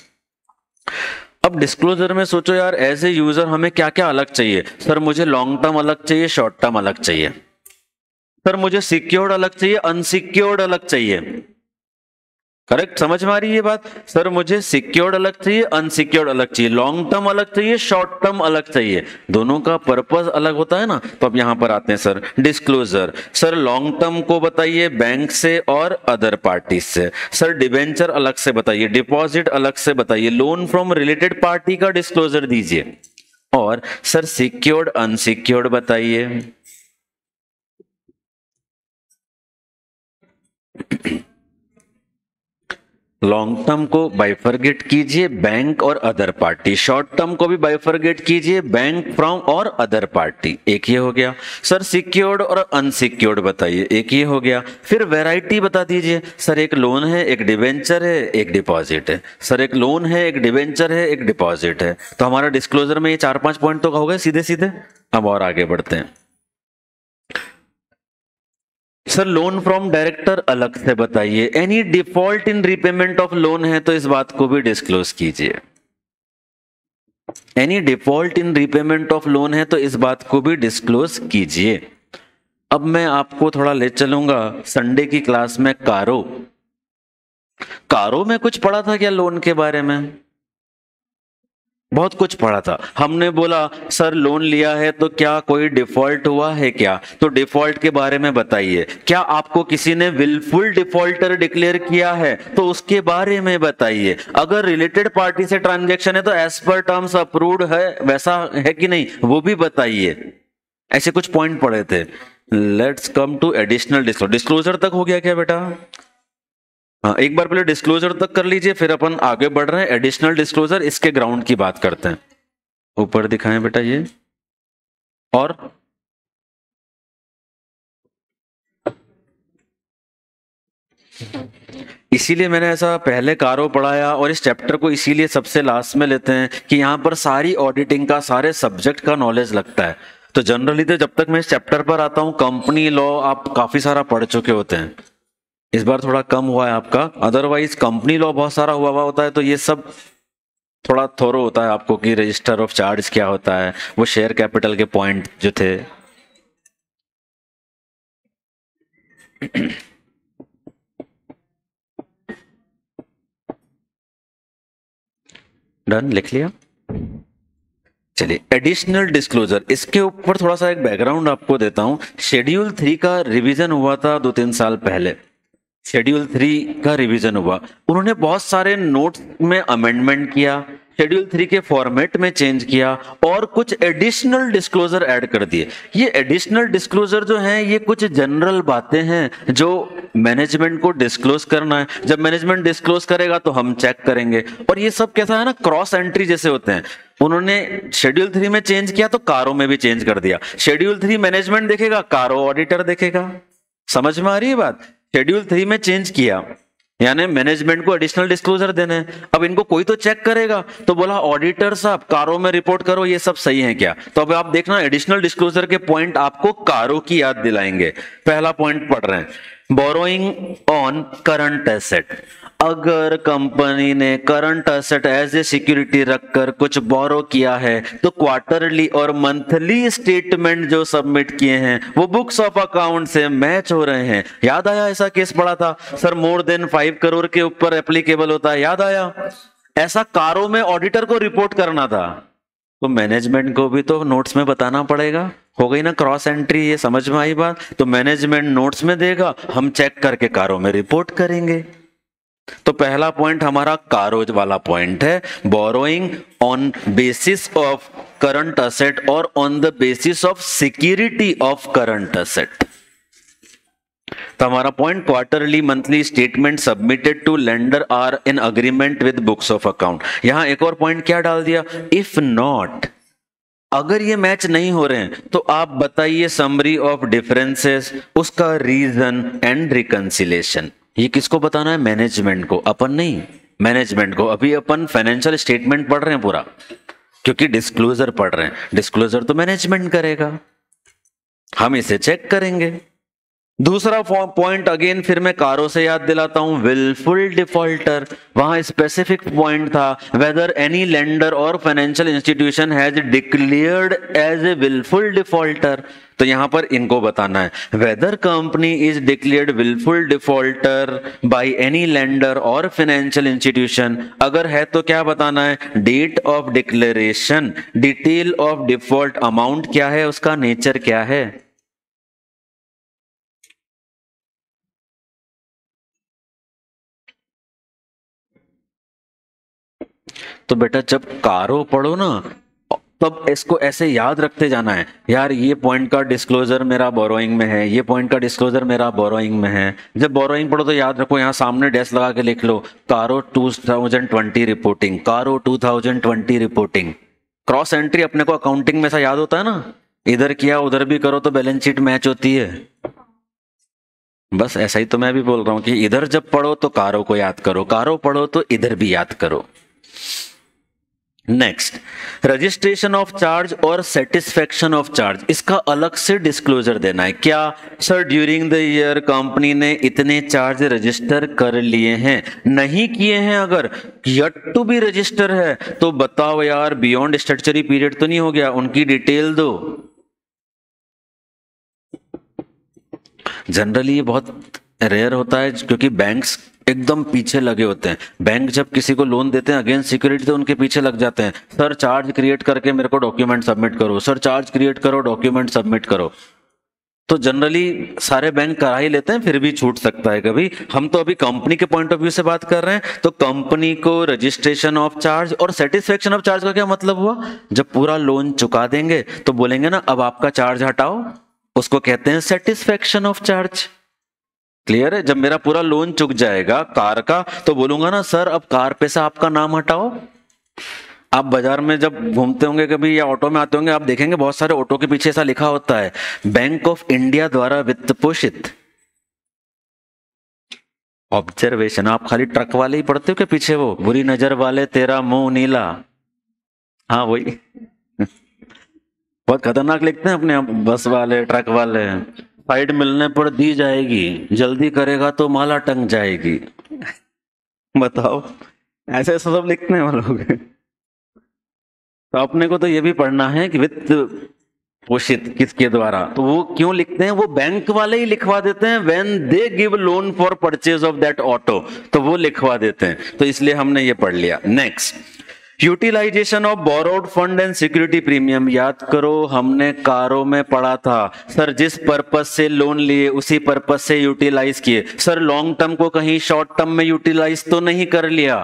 अब डिस्क्लोजर में सोचो यार, एज ए यूजर हमें क्या क्या अलग चाहिए। सर मुझे लॉन्ग टर्म अलग चाहिए, शॉर्ट टर्म अलग चाहिए। सर मुझे सिक्योर्ड अलग चाहिए, अनसिक्योर्ड अलग चाहिए। करेक्ट, समझ में आ रही है ये बात? सर मुझे सिक्योर्ड अलग चाहिए, अनसिक्योर्ड अलग चाहिए, लॉन्ग टर्म अलग चाहिए, शॉर्ट टर्म अलग चाहिए। दोनों का पर्पस अलग होता है ना। तो अब यहां पर आते हैं sir disclosure. Sir long term को बताइए बैंक से और अदर पार्टी से। सर डिबेंचर अलग से बताइए, डिपॉजिट अलग से बताइए, लोन फ्रॉम रिलेटेड पार्टी का डिस्क्लोजर दीजिए। और सर सिक्योर्ड अनसिक्योर्ड बताइए। लॉन्ग टर्म को बाइफरगेट कीजिए बैंक और अदर पार्टी, शॉर्ट टर्म को भी बाइफरगेट कीजिए बैंक फ्रॉम और अदर पार्टी। एक ये हो गया। सर सिक्योर्ड और अनसिक्योर्ड बताइए, एक ये हो गया। फिर वैरायटी बता दीजिए। सर एक लोन है, एक डिबेंचर है, एक डिपॉजिट है। सर एक लोन है, एक डिबेंचर है, एक डिपॉजिट है। तो हमारा डिस्क्लोजर में ये 4-5 पॉइंट तो हो गए सीधे सीधे। अब और आगे बढ़ते हैं। सर लोन फ्रॉम डायरेक्टर अलग से बताइए। Any default in repayment of loan है तो इस बात को भी डिस्क्लोज कीजिए। Any default in repayment of loan है तो इस बात को भी डिस्क्लोज कीजिए। अब मैं आपको थोड़ा ले चलूंगा संडे की क्लास में कारो। कारो में कुछ पढ़ा था क्या लोन के बारे में? बहुत कुछ पढ़ा था। हमने बोला सर लोन लिया है तो क्या कोई डिफॉल्ट हुआ है क्या? तो डिफॉल्ट के बारे में बताइए। क्या आपको किसी ने विलफुल डिफॉल्टर डिक्लेयर किया है तो उसके बारे में बताइए। अगर रिलेटेड पार्टी से ट्रांजैक्शन है तो एज पर टर्म्स अप्रूव्ड है, वैसा है कि नहीं वो भी बताइए। ऐसे कुछ पॉइंट पढ़े थे। Let's come to additional disclosure. Disclosure तक हो गया क्या बेटा? हाँ, एक बार पहले डिस्क्लोजर तक कर लीजिए, फिर अपन आगे बढ़ रहे हैं। एडिशनल डिस्क्लोजर, इसके ग्राउंड की बात करते हैं। ऊपर दिखाएं बेटा ये। और इसीलिए मैंने ऐसा पहले कारो पढ़ाया और इस चैप्टर को इसीलिए सबसे लास्ट में लेते हैं कि यहां पर सारी ऑडिटिंग का, सारे सब्जेक्ट का नॉलेज लगता है। तो जनरली तो जब तक मैं इस चैप्टर पर आता हूं कंपनी लॉ आप काफी सारा पढ़ चुके होते हैं। इस बार थोड़ा कम हुआ है आपका, अदरवाइज कंपनी लॉ बहुत सारा हुआ होता है। तो ये सब थोड़ा थोरो होता है आपको कि रजिस्टर ऑफ चार्ज क्या होता है, वो शेयर कैपिटल के पॉइंट जो थे। डन, लिख लिया। चलिए एडिशनल डिस्क्लोजर, इसके ऊपर थोड़ा सा एक बैकग्राउंड आपको देता हूं। शेड्यूल 3 का रिवीजन हुआ था 2-3 साल पहले। शेड्यूल 3 का रिवीजन हुआ, उन्होंने बहुत सारे नोट्स में अमेंडमेंट किया, शेड्यूल 3 के फॉर्मेट में चेंज किया और कुछ एडिशनल डिस्क्लोजर ऐड कर दिए। ये एडिशनल डिस्क्लोजर जो हैं ये कुछ जनरल बातें हैं जो मैनेजमेंट को डिस्क्लोज करना है। जब मैनेजमेंट डिस्क्लोज करेगा तो हम चेक करेंगे। और ये सब कैसा है ना, क्रॉस एंट्री जैसे होते हैं। उन्होंने शेड्यूल 3 में चेंज किया तो कारों में भी चेंज कर दिया। शेड्यूल 3 मैनेजमेंट देखेगा, कारों ऑडिटर देखेगा। समझ में आ रही है बात? शेड्यूल 3 में चेंज किया यानी मैनेजमेंट को एडिशनल डिस्क्लोजर देने हैं। अब इनको कोई तो चेक करेगा, तो बोला ऑडिटर साहब कारों में रिपोर्ट करो ये सब सही है क्या। तो अब आप देखना एडिशनल डिस्क्लोजर के पॉइंट आपको कारों की याद दिलाएंगे। पहला पॉइंट पढ़ रहे हैं, बोरोइंग ऑन करंट एसेट। अगर कंपनी ने current asset as a security रखकर कुछ बोरो किया है तो क्वार्टरली और मंथली स्टेटमेंट जो सबमिट किए हैं वो बुक्स ऑफ अकाउंट से मैच हो रहे हैं। याद आया ऐसा केस पड़ा था सर, मोर देन 5 करोड़ के ऊपर एप्लीकेबल होता है, याद आया? ऐसा कारों में ऑडिटर को रिपोर्ट करना था, तो मैनेजमेंट को भी तो नोट्स में बताना पड़ेगा। हो गई ना क्रॉस एंट्री, ये समझ में आई बात? तो मैनेजमेंट नोट्स में देगा, हम चेक करके कारों में रिपोर्ट करेंगे। तो पहला पॉइंट हमारा कारोज वाला पॉइंट है, borrowing on basis of current asset और on the basis of security of current asset. तो हमारा point, quarterly monthly statement submitted to lender are in agreement with books of account. यहां एक और पॉइंट क्या डाल दिया, इफ नॉट, अगर ये मैच नहीं हो रहे हैं तो आप बताइए समरी ऑफ डिफरेंसेस, उसका रीजन एंड रिकंसिलेशन। ये किसको बताना है? मैनेजमेंट को, अपन नहीं, मैनेजमेंट को। अभी अपन फाइनेंशियल स्टेटमेंट पढ़ रहे हैं पूरा, क्योंकि डिस्क्लोजर पढ़ रहे हैं। डिस्क्लोजर तो मैनेजमेंट करेगा, हम इसे चेक करेंगे। दूसरा पॉइंट अगेन फिर मैं कारों से याद दिलाता हूं, विलफुल डिफॉल्टर। वहां स्पेसिफिक पॉइंट था, वेदर एनी लेंडर और financial institution has declared as a wilful defaulter. तो यहां पर इनको बताना है, whether company is declared wilful defaulter by any lender और फाइनेंशियल इंस्टीट्यूशन। अगर है तो क्या बताना है, date of declaration, detail of default, amount क्या है, उसका नेचर क्या है। तो बेटा जब कारो पढ़ो ना तब इसको ऐसे याद रखते जाना है, यार ये पॉइंट का डिस्क्लोजर मेरा बोरोइंग में है, ये पॉइंट का डिस्क्लोजर मेरा बोरोइंग में है। जब बोरोइंग पढ़ो तो याद रखो, यहाँ सामने डेस्क लगा के लिख लो, कारो 2020 रिपोर्टिंग, कारो 2020 रिपोर्टिंग। क्रॉस एंट्री अपने को अकाउंटिंग में ऐसा याद होता है ना, इधर किया उधर भी करो तो बैलेंस शीट मैच होती है। बस ऐसा ही तो मैं भी बोल रहा हूं कि इधर जब पढ़ो तो कारो को याद करो, कारो पढ़ो तो इधर भी याद करो। नेक्स्ट, रजिस्ट्रेशन ऑफ चार्ज और सेटिस्फेक्शन ऑफ चार्ज, इसका अलग से डिस्क्लोजर देना है। क्या sir, during the year company ने इतने चार्ज रजिस्टर कर लिए हैं, नहीं किए हैं, अगर यट टू बी रजिस्टर है तो बताओ यार, बियॉन्ड स्टैट्यूटरी पीरियड तो नहीं हो गया, उनकी डिटेल दो। जनरली ये बहुत रेयर होता है क्योंकि बैंक्स एकदम पीछे लगे होते हैं। बैंक जब किसी को लोन देते हैं अगेंस्ट सिक्योरिटी तो उनके पीछे लग जाते हैं, सर चार्ज क्रिएट करके मेरे को डॉक्यूमेंट सबमिट करो, सर चार्ज क्रिएट करो, डॉक्यूमेंट सबमिट करो। तो जनरली सारे बैंक करा ही लेते हैं, फिर भी छूट सकता है कभी। हम तो अभी कंपनी के पॉइंट ऑफ व्यू से बात कर रहे हैं। तो कंपनी को रजिस्ट्रेशन ऑफ चार्ज और सेटिस्फेक्शन ऑफ चार्ज का क्या मतलब हुआ, जब पूरा लोन चुका देंगे तो बोलेंगे ना अब आपका चार्ज हटाओ, उसको कहते हैं सेटिस्फेक्शन ऑफ चार्ज। क्लियर है? जब मेरा पूरा लोन चुक जाएगा कार का तो बोलूंगा ना सर अब कार पे से आपका नाम हटाओ। आप बाजार में जब घूमते होंगे कभी या ऑटो में आते होंगे, आप देखेंगे बहुत सारे ऑटो के पीछे ऐसा लिखा होता है, बैंक ऑफ इंडिया द्वारा वित्त पोषित। ऑब्जर्वेशन, आप खाली ट्रक वाले ही पढ़ते हो क्या पीछे, वो बुरी नजर वाले तेरा मुंह नीला, हाँ वही बहुत खतरनाक लिखते हैं अपने बस वाले, ट्रक वाले। साइड मिलने पर दी जाएगी, जल्दी करेगा तो माला टंग जाएगी। बताओ, ऐसे ऐसा सब लिखते हैं वो लोग। तो अपने को तो ये भी पढ़ना है कि वित्त पोषित किसके द्वारा, तो वो क्यों लिखते हैं, वो बैंक वाले ही लिखवा देते हैं, when they give loan for purchase of that auto, तो वो लिखवा देते हैं। तो इसलिए हमने ये पढ़ लिया। Next, utilization of borrowed fund and security premium. याद करो हमने कारों में पढ़ा था, सर जिस पर्पस से लोन लिए उसी पर्पस से यूटिलाइज किए। सर लॉन्ग टर्म को कहीं शॉर्ट टर्म में यूटिलाइज तो नहीं कर लिया,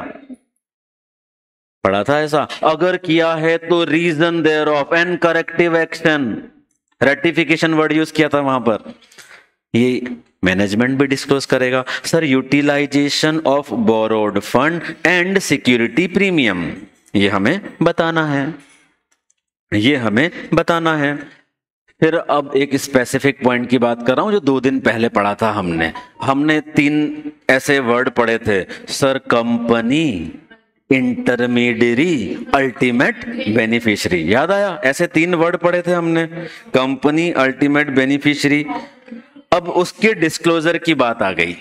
पढ़ा था ऐसा। अगर किया है तो reason thereof and corrective action, ratification word use किया था वहां पर। ये मैनेजमेंट भी डिस्क्लोज करेगा। Sir utilization of borrowed fund and security premium, ये हमें बताना है, ये हमें बताना है। फिर अब एक स्पेसिफिक पॉइंट की बात कर रहा हूं जो 2 दिन पहले पढ़ा था हमने 3 ऐसे वर्ड पढ़े थे sir, company, intermediary, ultimate beneficiary. याद आया? ऐसे 3 वर्ड पढ़े थे हमने, कंपनी, अल्टीमेट बेनिफिशियरी। अब उसके डिस्क्लोजर की बात आ गई।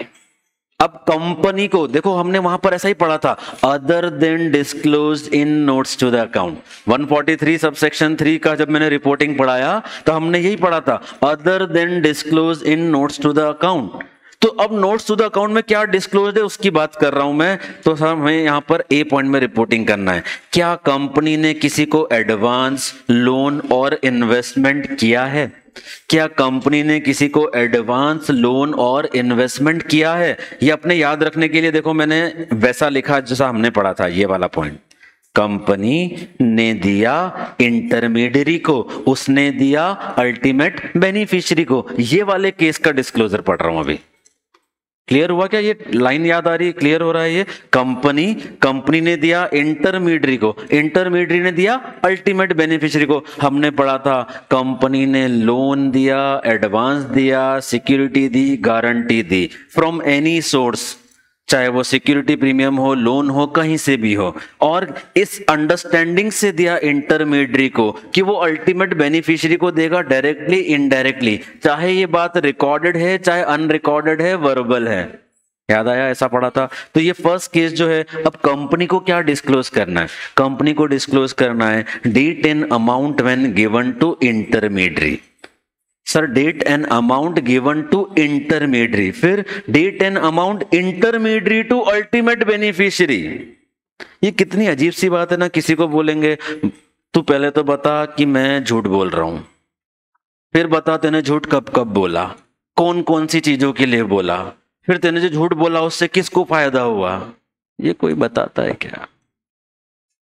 अब कंपनी को देखो, हमने वहां पर ऐसा ही पढ़ा था, other than disclose in notes to the account. 143 subsection 3 का जब मैंने रिपोर्टिंग पढ़ाया तो हमने यही पढ़ा था, other than disclose in notes to the account. तो अब नोट्स टू द अकाउंट में क्या डिस्क्लोज है उसकी बात कर रहा हूं मैं। तो सर हमें यहां पर ए पॉइंट में रिपोर्टिंग करना है, क्या कंपनी ने किसी को एडवांस लोन और इन्वेस्टमेंट किया है? क्या कंपनी ने किसी को एडवांस लोन और इन्वेस्टमेंट किया है? ये अपने याद रखने के लिए देखो मैंने वैसा लिखा जैसा हमने पढ़ा था, ये वाला पॉइंट। कंपनी ने दिया इंटरमीडियरी को, उसने दिया अल्टीमेट बेनिफिशियरी को। ये वाले केस का डिस्क्लोजर पढ़ रहा हूं अभी। क्लियर हुआ क्या? ये लाइन याद आ रही है? क्लियर हो रहा है? ये कंपनी ने दिया इंटरमीडियरी को, इंटरमीडियरी ने दिया अल्टीमेट बेनिफिशियरी को। हमने पढ़ा था कंपनी ने लोन दिया, एडवांस दिया, security the, guarantee the from any source, चाहे वो सिक्योरिटी प्रीमियम हो, लोन हो, कहीं से भी हो, और इस अंडरस्टैंडिंग से दिया इंटरमीडियरी को कि वो अल्टीमेट बेनिफिशियरी को देगा डायरेक्टली इनडायरेक्टली, चाहे ये बात रिकॉर्डेड है चाहे अनरिकॉर्डेड है, वर्बल है। याद आया? ऐसा पढ़ा था। तो ये फर्स्ट केस जो है, अब कंपनी को क्या डिस्क्लोज करना है? कंपनी को डिस्क्लोज करना है date and amount when given to intermediary. Sir date and amount given to intermediary, फिर date and amount intermediary to ultimate beneficiary. ये कितनी अजीब सी बात है ना। किसी को बोलेंगे तू पहले तो बता कि मैं झूठ बोल रहा हूं, फिर बता तूने झूठ कब कब बोला, कौन कौन सी चीजों के लिए बोला, फिर तूने जो झूठ बोला उससे किसको फायदा हुआ। ये कोई बताता है क्या?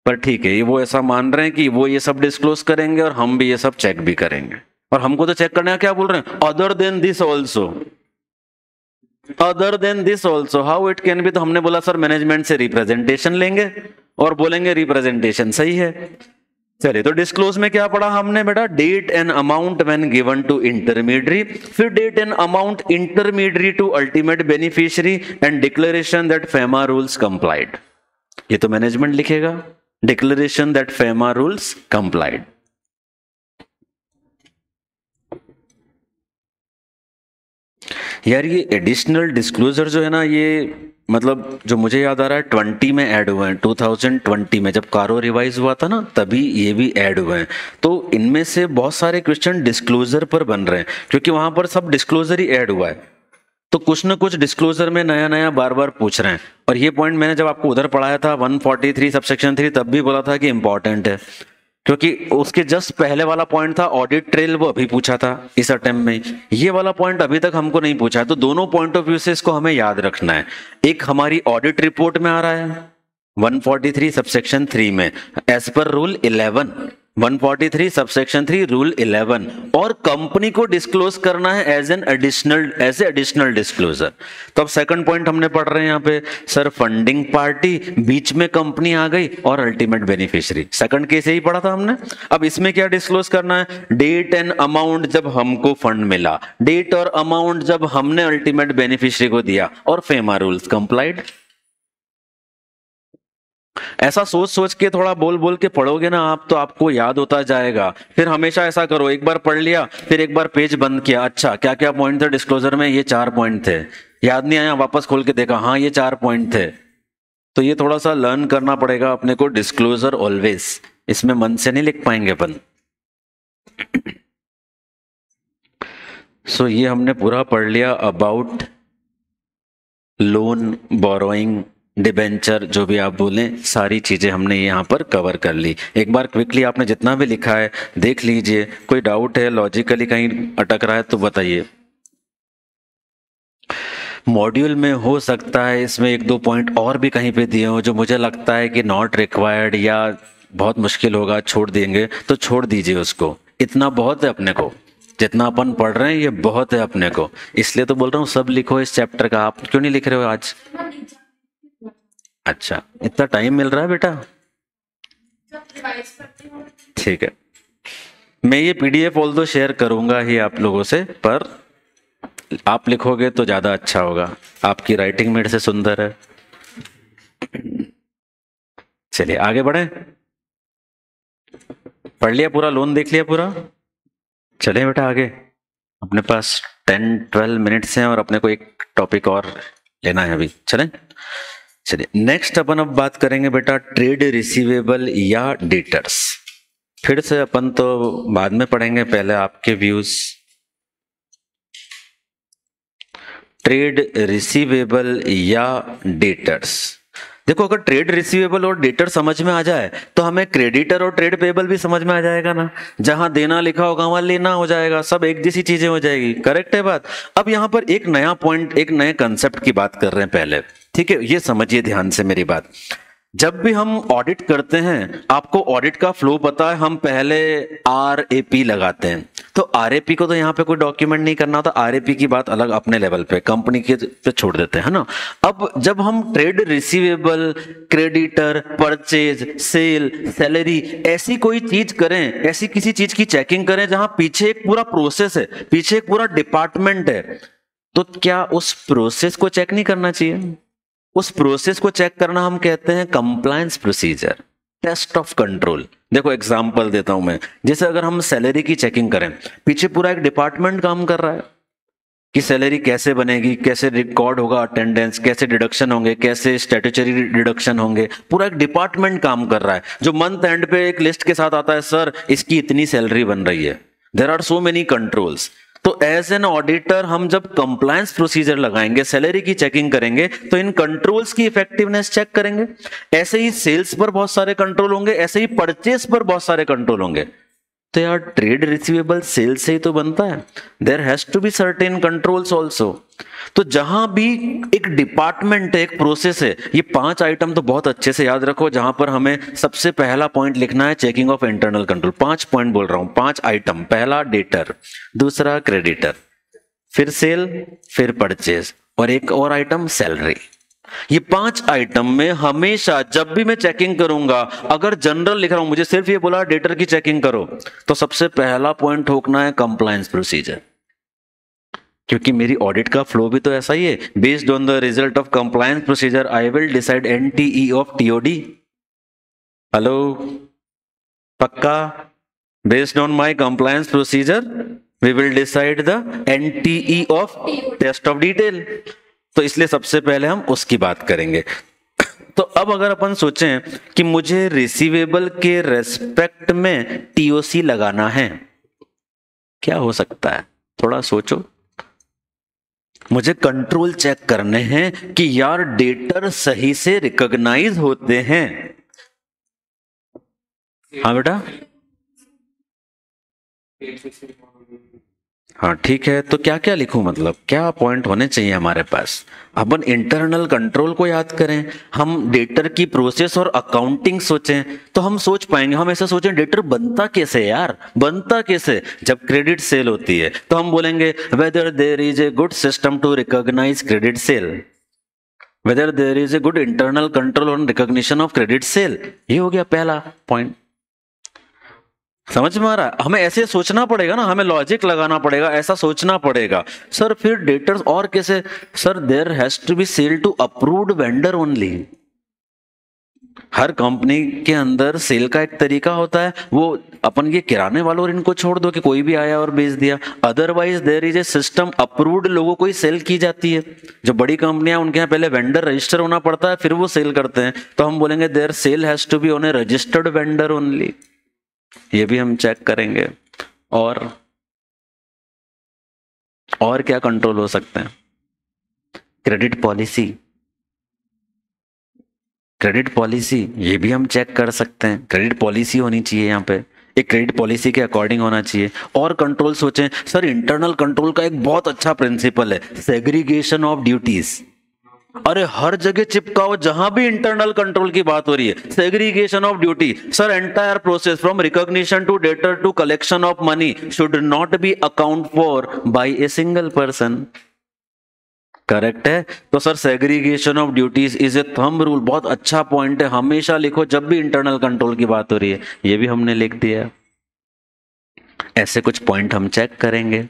पर ठीक है, वो ऐसा मान रहे हैं कि वो ये सब डिस्क्लोज करेंगे और हम भी ये सब चेक भी करेंगे। और हमको तो चेक करना है, क्या बोल रहे हैं? Other than this also, other than this also how it can B. तो हमने बोला सर मैनेजमेंट से रिप्रेजेंटेशन लेंगे और बोलेंगे रिप्रेजेंटेशन सही है। चलिए, तो डिस्क्लोज में क्या पढ़ा हमने बेटा? Date and amount when given to intermediary, फिर date and amount intermediary to ultimate beneficiary and declaration that FEMA rules complied. ये तो मैनेजमेंट लिखेगा, declaration that FEMA rules complied. यार ये एडिशनल डिस्क्लोजर जो है ना, ये मतलब जो मुझे याद आ रहा है 20 में ऐड हुए हैं। 2020 में जब कारो रिवाइज हुआ था ना, तभी ये भी ऐड हुए हैं। तो इनमें से बहुत सारे क्वेश्चन डिस्क्लोजर पर बन रहे हैं क्योंकि वहां पर सब डिस्क्लोजर ही ऐड हुआ है। तो कुछ ना कुछ डिस्क्लोजर में नया नया बार बार पूछ रहे हैं। और ये पॉइंट मैंने जब आपको उधर पढ़ाया था 143 सबसेक्शन 3, तब भी बोला था कि इंपॉर्टेंट है, क्योंकि उसके जस्ट पहले वाला पॉइंट था ऑडिट ट्रेल, वो अभी पूछा था इस अटेम्प्ट में। ये वाला पॉइंट अभी तक हमको नहीं पूछा है। तो दोनों पॉइंट ऑफ व्यू से इसको हमें याद रखना है। एक हमारी ऑडिट रिपोर्ट में आ रहा है 143 सबसेक्शन 3 में as per rule 11, 143 subsection 3 rule 11, और कंपनी को डिस्क्लोज करना है एज एडिशनल डिस्क्लोजर। तो अब सेकंड पॉइंट हमने पढ़ रहे हैं यहाँ पे, सर फंडिंग पार्टी, बीच में कंपनी आ गई और अल्टीमेट बेनिफिशियरी। सेकंड केस यही पढ़ा था हमने। अब इसमें क्या डिस्क्लोज करना है? डेट एंड अमाउंट जब हमको फंड मिला, डेट और अमाउंट जब हमने अल्टीमेट बेनिफिशियरी को दिया, और फेमा रूल्स कंप्लाइड। ऐसा सोच सोच के थोड़ा बोल बोल के पढ़ोगे ना आप, तो आपको याद होता जाएगा। फिर हमेशा ऐसा करो, एक बार पढ़ लिया फिर एक बार पेज बंद किया, अच्छा क्या क्या पॉइंट थे डिस्क्लोजर में, ये 4 पॉइंट थे, याद नहीं आया, वापस खोल के देखा, हाँ ये 4 पॉइंट थे। तो ये थोड़ा सा लर्न करना पड़ेगा अपने को, डिस्क्लोजर ऑलवेज, इसमें मन से नहीं लिख पाएंगे अपन। सो ये हमने पूरा पढ़ लिया अबाउट लोन, बोरोइंग, डिबेंचर, जो भी आप बोलें, सारी चीजें हमने यहाँ पर कवर कर ली। एक बार क्विकली आपने जितना भी लिखा है देख लीजिए, कोई डाउट है, लॉजिकली कहीं अटक रहा है तो बताइए। मॉड्यूल में हो सकता है इसमें एक दो पॉइंट और भी कहीं पे दिए हो जो मुझे लगता है कि नॉट रिक्वायर्ड या बहुत मुश्किल होगा, छोड़ देंगे तो छोड़ दीजिए उसको। इतना बहुत है अपने को, जितना अपन पढ़ रहे हैं ये बहुत है अपने को, इसलिए तो बोल रहा हूँ सब लिखो इस चैप्टर का। आप क्यों नहीं लिख रहे हो आज? अच्छा, इतना टाइम मिल रहा है बेटा? ठीक है, मैं ये पीडीएफ ऑल दो शेयर करूंगा ही आप लोगों से, पर आप लिखोगे तो ज्यादा अच्छा होगा, आपकी राइटिंग मेरे से सुंदर है। चलिए आगे बढ़े। पढ़ लिया पूरा, लोन देख लिया पूरा? चलिए बेटा आगे, अपने पास 10-12 मिनट्स हैं और अपने को एक टॉपिक और लेना है अभी। चलें, चलिए नेक्स्ट अपन अब बात करेंगे बेटा ट्रेड रिसीवेबल या डेटर्स। फिर से अपन तो बाद में पढ़ेंगे, पहले आपके व्यूज। ट्रेड रिसीवेबल या डेटर्स, देखो अगर ट्रेड रिसीवेबल और डेटर समझ में आ जाए तो हमें क्रेडिटर और ट्रेड पेबल भी समझ में आ जाएगा ना। जहां देना लिखा होगा वहां लेना हो जाएगा, सब एक जैसी चीजें हो जाएगी। करेक्ट है बात? अब यहां पर एक नया पॉइंट, एक नए कंसेप्ट की बात कर रहे हैं पहले, ठीक है? ये समझिए ध्यान से मेरी बात। जब भी हम ऑडिट करते हैं, आपको ऑडिट का फ्लो पता है, हम पहले RAP लगाते हैं। तो RAP को तो यहाँ पे कोई डॉक्यूमेंट नहीं करना होता, RAP की बात अलग अपने लेवल पे, कंपनी के पे छोड़ देते हैं, है ना। अब जब हम trade receivable, creditor, purchase, sale, salary, ऐसी कोई चीज करें, ऐसी किसी चीज की चेकिंग करें जहां पीछे एक पूरा प्रोसेस है, पीछे एक पूरा डिपार्टमेंट है, तो क्या उस प्रोसेस को चेक नहीं करना चाहिए? उस प्रोसेस को चेक करना हम कहते हैं compliance procedure, test of control. देखो एग्जांपल देता हूं मैं, जैसे अगर हम सैलरी की चेकिंग करें, पीछे पूरा एक डिपार्टमेंट काम कर रहा है कि सैलरी कैसे बनेगी, कैसे रिकॉर्ड होगा अटेंडेंस, कैसे डिडक्शन होंगे, कैसे स्टैट्यूटरी डिडक्शन होंगे, पूरा एक डिपार्टमेंट काम कर रहा है जो मंथ एंड पे एक लिस्ट के साथ आता है, सर इसकी इतनी सैलरी बन रही है। There are so many controls. तो एज एन ऑडिटर हम जब कंप्लायंस प्रोसीजर लगाएंगे, सैलरी की चेकिंग करेंगे, तो इन कंट्रोल्स की इफेक्टिवनेस चेक करेंगे। ऐसे ही सेल्स पर बहुत सारे कंट्रोल होंगे, ऐसे ही परचेस पर बहुत सारे कंट्रोल होंगे। तो यार ट्रेड रिसीवेबल सेल्स से ही तो बनता है, there has to be certain controls also. तो जहां भी एक डिपार्टमेंट है, एक प्रोसेस है, ये 5 आइटम तो बहुत अच्छे से याद रखो, जहां पर हमें सबसे पहला पॉइंट लिखना है checking of internal control. 5 point बोल रहा हूं, 5 आइटम। पहला डेटर, दूसरा क्रेडिटर, फिर सेल, फिर परचेज, और एक और आइटम सैलरी। ये 5 आइटम में हमेशा जब भी मैं चेकिंग करूंगा, अगर जनरल लिख रहा हूं, मुझे सिर्फ ये बोला डेटर की चेकिंग करो, तो सबसे पहला पॉइंट ठोकना है कंप्लायंस प्रोसीजर, क्योंकि मेरी ऑडिट का फ्लो भी तो ऐसा ही है। Based on the result of compliance procedure I will decide NTE of TOD। Hello, पक्का? Based on my compliance procedure we will decide the NTE of test of detail. तो इसलिए सबसे पहले हम उसकी बात करेंगे। तो अब अगर अपन सोचें कि मुझे रिसीवेबल के रेस्पेक्ट में TOC लगाना है, क्या हो सकता है? थोड़ा सोचो। मुझे कंट्रोल चेक करने हैं कि यार डेटर सही से रिकॉग्नाइज होते हैं। हाँ बेटा, हाँ ठीक है। तो क्या क्या लिखूं, मतलब क्या पॉइंट होने चाहिए हमारे पास? अपन इंटरनल कंट्रोल को याद करें, हम डेटर की प्रोसेस और अकाउंटिंग सोचें, तो हम सोच पाएंगे। हम ऐसा सोचें डेटर बनता कैसे यार, बनता कैसे? जब क्रेडिट सेल होती है तो हम बोलेंगे whether there is a good system to recognize credit sale, whether there is a good internal control on recognition of credit sale. ये हो गया पहला पॉइंट। समझ में आ रहा है? हमें ऐसे सोचना पड़ेगा ना, हमें लॉजिक लगाना पड़ेगा, ऐसा सोचना पड़ेगा। सर फिर डेटर्स और कैसे? Sir there has to be sale to approved vendor only. हर कंपनी के अंदर सेल का एक तरीका होता है, वो अपन ये किराने वालों और इनको छोड़ दो कि कोई भी आया और बेच दिया। Otherwise there is a system, approved लोगों को ही सेल की जाती है। जो बड़ी कंपनियां, उनके यहाँ पहले वेंडर रजिस्टर होना पड़ता है, फिर वो सेल करते हैं। तो हम बोलेंगे there sale has to be on a registered vendor only. ये भी हम चेक करेंगे। और क्या कंट्रोल हो सकते हैं? क्रेडिट पॉलिसी, क्रेडिट पॉलिसी ये भी हम चेक कर सकते हैं। क्रेडिट पॉलिसी होनी चाहिए यहाँ पे। एक क्रेडिट पॉलिसी के अकॉर्डिंग होना चाहिए। और कंट्रोल सोचें सर, इंटरनल कंट्रोल का एक बहुत अच्छा प्रिंसिपल है सेग्रीगेशन ऑफ ड्यूटीज। अरे हर जगह चिपकाओ जहां भी इंटरनल कंट्रोल की बात हो रही है, segregation of duty. Sir entire process from recognition to debtor to collection of money should not be account for by a single person. Correct है। तो sir segregation of duties is a thumb rule, बहुत अच्छा point है, हमेशा लिखो जब भी internal control की बात हो रही है। ये भी हमने लिख दिया। ऐसे कुछ पॉइंट हम चेक करेंगे।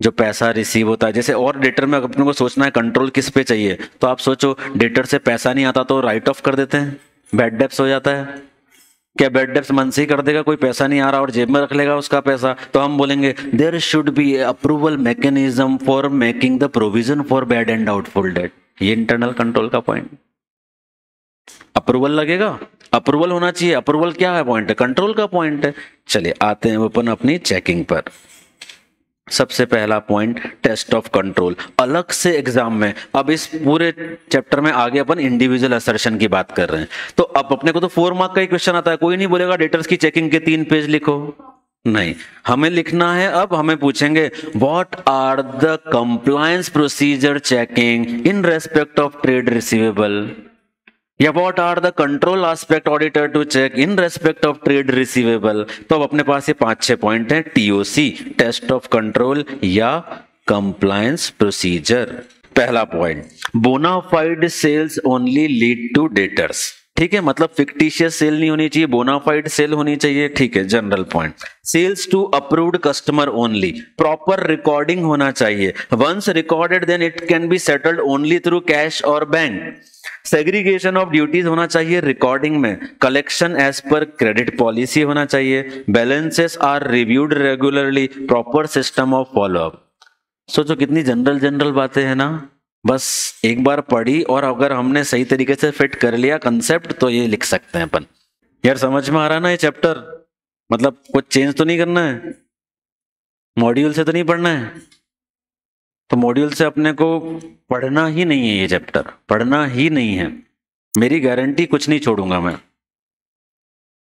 जो पैसा रिसीव होता है, जैसे और डेटर में अपने को सोचना है कंट्रोल किस पे चाहिए, तो आप सोचो डेटर से पैसा नहीं आता तो राइट ऑफ कर देते हैं, बैड डेब्ट्स हो जाता है। क्या बैड डेब्ट्स मन से ही कर देगा, कोई पैसा नहीं आ रहा और जेब में रख लेगा उसका पैसा, तो हम बोलेंगे there should be approval mechanism for making the provision for bad and doubtful debt. ये इंटरनल कंट्रोल का पॉइंट। अप्रूवल लगेगा, अप्रूवल होना चाहिए। अप्रूवल क्या है, पॉइंट है, कंट्रोल का पॉइंट है। चलिए आते हैं अपन अपनी चेकिंग पर। सबसे पहला पॉइंट टेस्ट ऑफ कंट्रोल, अलग से एग्जाम में। अब इस पूरे चैप्टर में आगे अपन इंडिविजुअल असर्शन की बात कर रहे हैं, तो अब अपने को तो 4 मार्क का ही क्वेश्चन आता है। कोई नहीं बोलेगा डेटर्स की चेकिंग के 3 पेज लिखो, नहीं, हमें लिखना है। अब हमें पूछेंगे what are the compliance procedure checking in respect of trade receivable, या what are the control aspect auditor to check in respect of trade receivable. तो अब अपने पास ये 5-6 पॉइंट हैं, टीओसी टेस्ट ऑफ कंट्रोल या कंप्लायंस प्रोसीजर। पहला point, bona fide sales only lead to debtors. ठीक है, मतलब फिक्टिशियस सेल नहीं होनी चाहिए, बोनाफाइड सेल होनी चाहिए। ठीक है, general point. Sales to approved customer only, proper recording होना चाहिए। Once recorded then it can be settled only through cash और बैंक। सेग्रीगेशन ऑफ ड्यूटीज होना चाहिए रिकॉर्डिंग में। Collection as per credit policy होना चाहिए। Balances are reviewed regularly, proper system of follow up. सोचो कितनी जनरल जनरल बातें हैं ना, बस एक बार पढ़ी और अगर हमने सही तरीके से फिट कर लिया कंसेप्ट तो ये लिख सकते हैं अपन। यार समझ में आ रहा है ना ये चैप्टर, मतलब कुछ चेंज तो नहीं करना है, मॉड्यूल से तो नहीं पढ़ना है। तो मॉड्यूल से अपने को पढ़ना ही नहीं है, ये चैप्टर पढ़ना ही नहीं है, मेरी गारंटी, कुछ नहीं छोड़ूंगा मैं,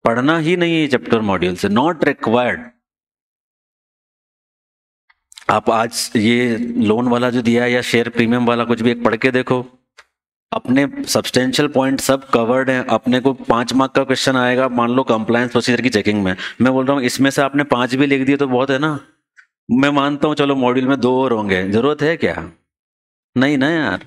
पढ़ना ही नहीं है ये चैप्टर मॉड्यूल से, नॉट रिक्वायर्ड। आप आज ये लोन वाला जो दिया है या शेयर प्रीमियम वाला कुछ भी एक पढ़ के देखो, अपने सब्सटेंशियल पॉइंट सब कवर्ड हैं। अपने को 5 मार्क का क्वेश्चन आएगा, मान लो कंप्लायंस प्रोसीजर की चेकिंग में, मैं बोल रहा हूँ इसमें से आपने 5 भी लिख दिए तो बहुत है ना। मैं मानता हूँ चलो मॉड्यूल में 2 और होंगे, जरूरत है क्या, नहीं ना यार,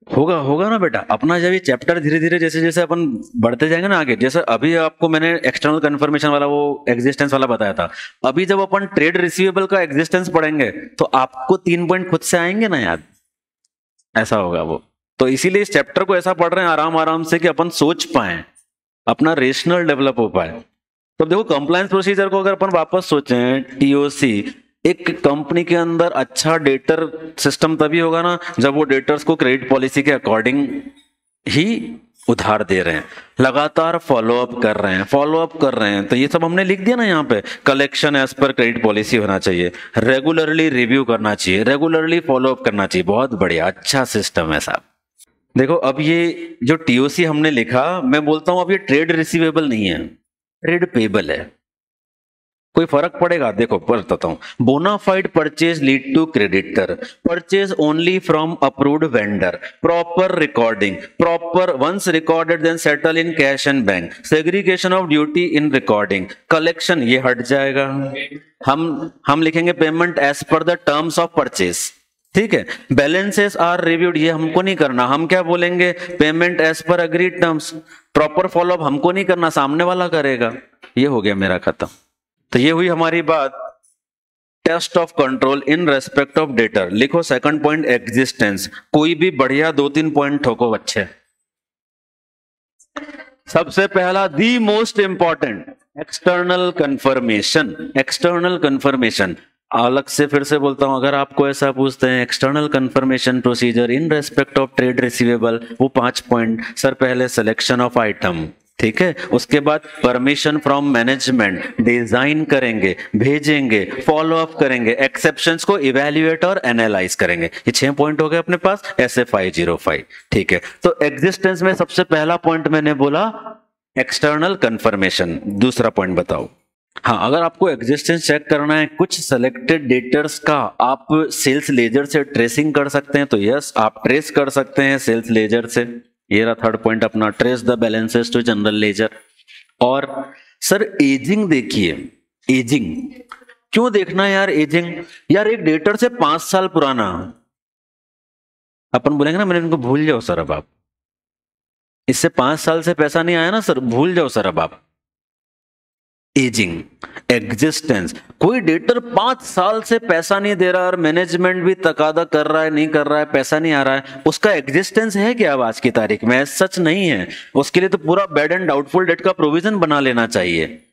होगा होगा ना बेटा। अपना जब ये चैप्टर धीरे धीरे जैसे जैसे अपन बढ़ते जाएंगे ना आगे, जैसे अभी आपको मैंने एक्सटर्नल कन्फर्मेशन वाला वो एग्जिस्टेंस वाला बताया था, अभी जब अपन ट्रेड रिसीवेबल का एग्जिस्टेंस पढ़ेंगे तो आपको 3 पॉइंट खुद से आएंगे ना याद, ऐसा होगा वो। तो इसीलिए इस चैप्टर को ऐसा पढ़ रहे हैं आराम आराम से कि अपन सोच पाए, अपना रेशनल डेवलप हो पाए। तो देखो कंप्लायंस प्रोसीजर को अगर अपन वापस सोचें, टीओसी, एक कंपनी के अंदर अच्छा डेटर सिस्टम तभी होगा ना जब वो डेटर्स को क्रेडिट पॉलिसी के अकॉर्डिंग ही उधार दे रहे हैं, लगातार फॉलोअप कर रहे हैं। तो ये सब हमने लिख दिया ना यहाँ पे, collection as per credit policy होना चाहिए, रेगुलरली रिव्यू करना चाहिए, रेगुलरली फॉलोअप करना चाहिए। बहुत बढ़िया, अच्छा सिस्टम है साहब। देखो अब ये जो टीओसी हमने लिखा, मैं बोलता हूं अब ये ट्रेड रिसीवेबल नहीं है, ट्रेड पेबल है। कोई फर्क पड़ेगा, देखो बताता हूं। Bona fide purchase lead to creditor, purchase only from approved vendor, proper recording, proper once recorded then settle in cash and bank, segregation of duty in recording, collection ये हट जाएगा। हम लिखेंगे payment as per the terms of purchase, ठीक है। Balances are reviewed, ये हमको नहीं करना, हम क्या बोलेंगे, payment as per agreed terms. Proper follow up हमको नहीं करना, सामने वाला करेगा। ये हो गया मेरा खत्म। तो ये हुई हमारी बात test of control in respect of debtor. लिखो सेकंड पॉइंट एग्जिस्टेंस, कोई भी बढ़िया 2-3 पॉइंट ठोको बच्चे। सबसे पहला the most important external confirmation. External confirmation अलग से फिर से बोलता हूं, अगर आपको ऐसा पूछते हैं external confirmation procedure in respect of trade receivable, वो 5 पॉइंट। सर पहले सिलेक्शन ऑफ आइटम, ठीक है, उसके बाद परमिशन फ्रॉम मैनेजमेंट, डिजाइन करेंगे, भेजेंगे, फॉलो अप करेंगे, एक्सेप्शंस को इवैल्यूएट और एनालाइज करेंगे। ये 6 पॉइंट हो गए अपने पास, SF505, ठीक है। तो एग्जिस्टेंस में सबसे पहला पॉइंट मैंने बोला एक्सटर्नल कंफर्मेशन। दूसरा पॉइंट बताओ। हाँ, अगर आपको एग्जिस्टेंस चेक करना है कुछ सेलेक्टेड डेटर्स का, आप सेल्स लेजर से ट्रेसिंग कर सकते हैं, तो यस आप ट्रेस कर सकते हैं सेल्स लेजर से। ये रहा थर्ड पॉइंट अपना, trace the balances to general ledger. और सर एजिंग देखिए, एजिंग क्यों देखना है यार एजिंग? यार एक डेटर से 5 साल पुराना अपन बोलेंगे ना, मैंने इनको भूल जाओ सर, अब आप इससे 5 साल से पैसा नहीं आया ना सर, भूल जाओ सर अब आप। एजिंग, एग्जिस्टेंस, कोई डेटर 5 साल से पैसा नहीं दे रहा और मैनेजमेंट भी तकादा कर रहा है, नहीं कर रहा है, पैसा नहीं आ रहा है, उसका एग्जिस्टेंस है क्या अब आज की तारीख में? सच नहीं है। उसके लिए तो पूरा बैड एंड डाउटफुल डेट का प्रोविजन बना लेना चाहिए।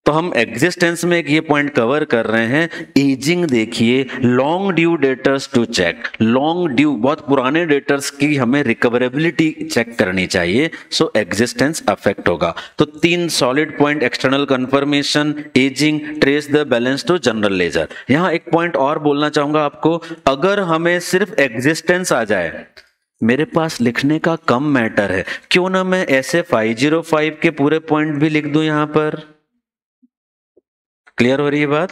तो हम एग्जिस्टेंस में एक ये पॉइंट कवर कर रहे हैं। एजिंग देखिए, long due debtors to check, long due बहुत पुराने डेटर्स की हमें रिकवरेबिलिटी चेक करनी चाहिए, सो एग्जिस्टेंस अफेक्ट होगा। तो 3 solid point, external confirmation, ageing, trace the balance to general ledger. यहां एक पॉइंट और बोलना चाहूंगा आपको, अगर हमें सिर्फ एग्जिस्टेंस आ जाए, मेरे पास लिखने का कम मैटर है, क्यों ना मैं ऐसे 505 के पूरे पॉइंट भी लिख दूं यहां पर। क्लियर हो रही है बात?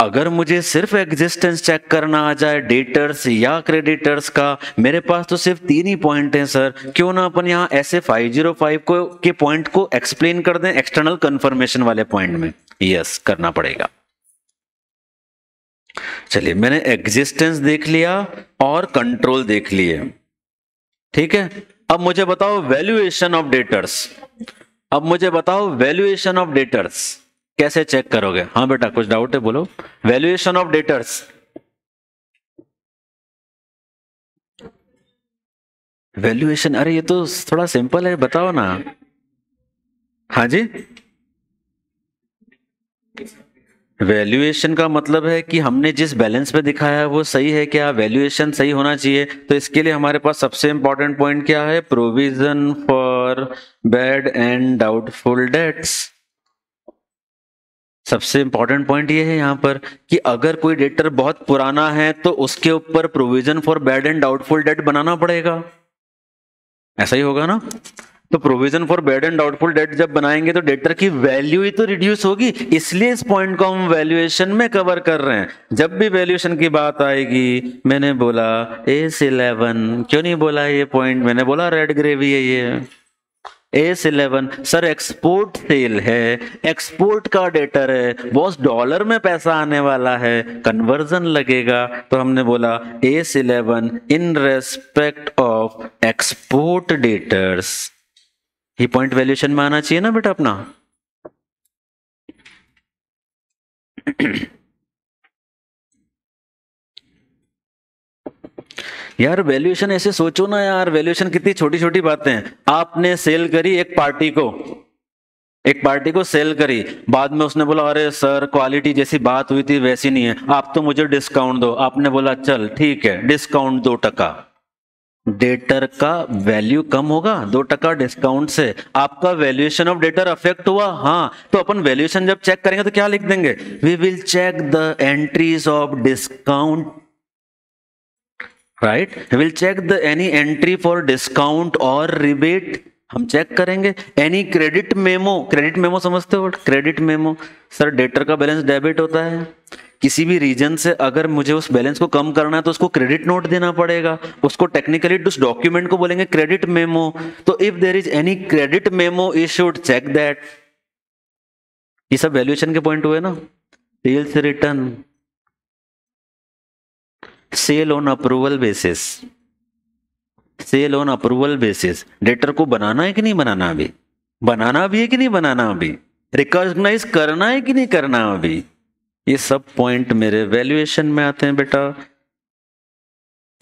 अगर मुझे सिर्फ एग्जिस्टेंस चेक करना आ जाए डेटर्स या क्रेडिटर्स का, मेरे पास तो सिर्फ 3 ही पॉइंट हैं सर, क्यों ना अपन यहां ऐसे 505 को के पॉइंट को एक्सप्लेन कर दें एक्सटर्नल कंफर्मेशन वाले पॉइंट में। यस करना पड़ेगा। चलिए, मैंने एग्जिस्टेंस देख लिया और कंट्रोल देख लिए, ठीक है। अब मुझे बताओ वैल्यूएशन ऑफ डेटर्स। अब मुझे बताओ वैल्यूएशन ऑफ डेटर्स कैसे चेक करोगे? हाँ बेटा कुछ डाउट है, बोलो। वैल्यूएशन ऑफ डेटर्स, वैल्यूएशन, अरे ये तो थोड़ा सिंपल है, बताओ ना। हाँ जी, वैल्यूएशन का मतलब है कि हमने जिस बैलेंस पे दिखाया है वो सही है क्या, वैल्यूएशन सही होना चाहिए। तो इसके लिए हमारे पास सबसे इंपॉर्टेंट पॉइंट क्या है? Provision for bad and doubtful debts. सबसे इंपॉर्टेंट पॉइंट ये है यहां पर कि अगर कोई डेटर बहुत पुराना है तो उसके ऊपर provision for bad and doubtful debt बनाना पड़ेगा, ऐसा ही होगा ना। तो provision for bad and doubtful debt जब बनाएंगे तो डेटर की वैल्यू ही तो रिड्यूस होगी, इसलिए इस पॉइंट को हम वैल्यूएशन में कवर कर रहे हैं। जब भी वैल्यूएशन की बात आएगी, मैंने बोला AS11, क्यों नहीं बोला ये पॉइंट? मैंने बोला रेड ग्रेवी है ये AS11। सर एक्सपोर्ट सेल है, एक्सपोर्ट का डेटर है, बॉस डॉलर में पैसा आने वाला है, कन्वर्जन लगेगा, तो हमने बोला AS11 in respect of export debtors. ये पॉइंट वैल्यूएशन में आना चाहिए ना बेटा अपना। यार वैल्यूएशन ऐसे सोचो ना यार, वैल्यूएशन कितनी छोटी छोटी बातें हैं। आपने सेल करी एक पार्टी को, एक पार्टी को सेल करी, बाद में उसने बोला अरे सर क्वालिटी जैसी बात हुई थी वैसी नहीं है, आप तो मुझे डिस्काउंट दो। आपने बोला चल ठीक है डिस्काउंट 2%। डेटर का वैल्यू कम होगा 2% डिस्काउंट से, आपका वैल्यूएशन ऑफ डेटर अफेक्ट हुआ। हाँ, तो अपन वैल्यूएशन जब चेक करेंगे तो क्या लिख देंगे? We will check the entries of discount, right. We will check the any entry for discount और रिबेट, हम चेक करेंगे। Any credit memo, credit memo समझते हो? क्रेडिट मेमो सर डेटर का बैलेंस डेबिट होता है, किसी भी रीजन से अगर मुझे उस बैलेंस को कम करना है तो उसको क्रेडिट नोट देना पड़ेगा, उसको टेक्निकली उस डॉक्यूमेंट को बोलेंगे क्रेडिट मेमो। तो if there is any credit memo issued check that. ये सब वैल्यूएशन के पॉइंट हुए ना। Sales return, sale on approval basis, sale on approval basis, debtor को बनाना है कि नहीं बनाना, अभी बनाना भी है कि नहीं बनाना, अभी रिकॉग्नाइज करना है कि नहीं करना अभी, ये सब पॉइंट मेरे वैल्यूएशन में आते हैं बेटा।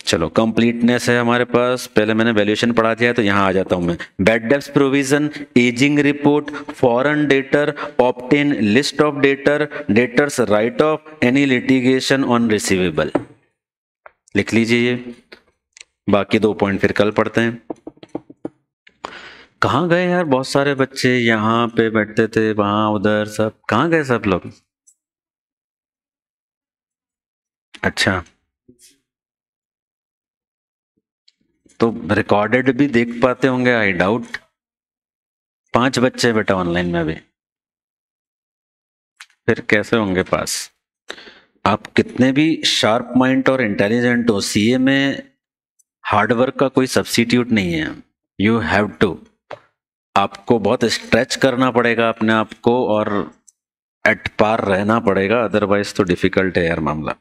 चलो कंप्लीटनेस है हमारे पास, पहले मैंने वैल्यूएशन पढ़ा दिया है तो यहां आ जाता हूं मैं। Bad debts provision, ageing report, foreign debtor, obtain list of debtor, debtors write of, any litigation on receivable. लिख लीजिए ये, बाकी 2 पॉइंट फिर कल पढ़ते हैं। कहाँ गए यार बहुत सारे बच्चे, यहाँ पे बैठते थे वहां उधर, सब कहाँ गए सब लोग? अच्छा, तो रिकॉर्डेड भी देख पाते होंगे आई डाउट। 5 बच्चे बेटा ऑनलाइन में अभी। फिर कैसे होंगे पास? आप कितने भी शार्प माइंड और इंटेलिजेंट हो, सीए में हार्डवर्क का कोई सब्स्टिट्यूट नहीं है। यू हैव टू, आपको बहुत स्ट्रेच करना पड़ेगा अपने आप को और एट पार रहना पड़ेगा, अदरवाइज तो डिफिकल्ट है यार मामला।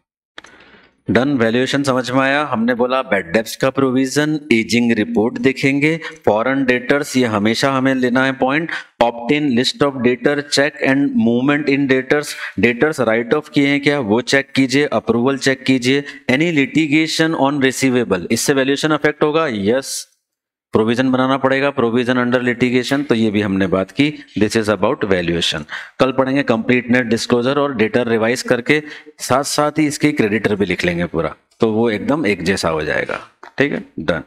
डन, वैल्यूएशन समझ में आया। हमने बोला बैड डेब्ट्स का प्रोविजन, एजिंग रिपोर्ट देखेंगे, फॉरेन डेटर्स ये हमेशा हमें लेना है point, opt in list of debtor, check and movement in debtors, debtors write off किए हैं क्या वो चेक कीजिए, अप्रूवल चेक कीजिए, एनी लिटिगेशन ऑन रिसीवेबल, इससे वैल्यूएशन अफेक्ट होगा, यस, प्रोविजन बनाना पड़ेगा, प्रोविजन अंडर लिटिगेशन, तो ये भी हमने बात की। This is about valuation. कल पढ़ेंगे कंप्लीट नेट डिस्क्लोजर और डेटा रिवाइज करके, साथ साथ ही इसके क्रेडिटर भी लिख लेंगे पूरा, तो वो एकदम एक जैसा हो जाएगा। ठीक है, डन।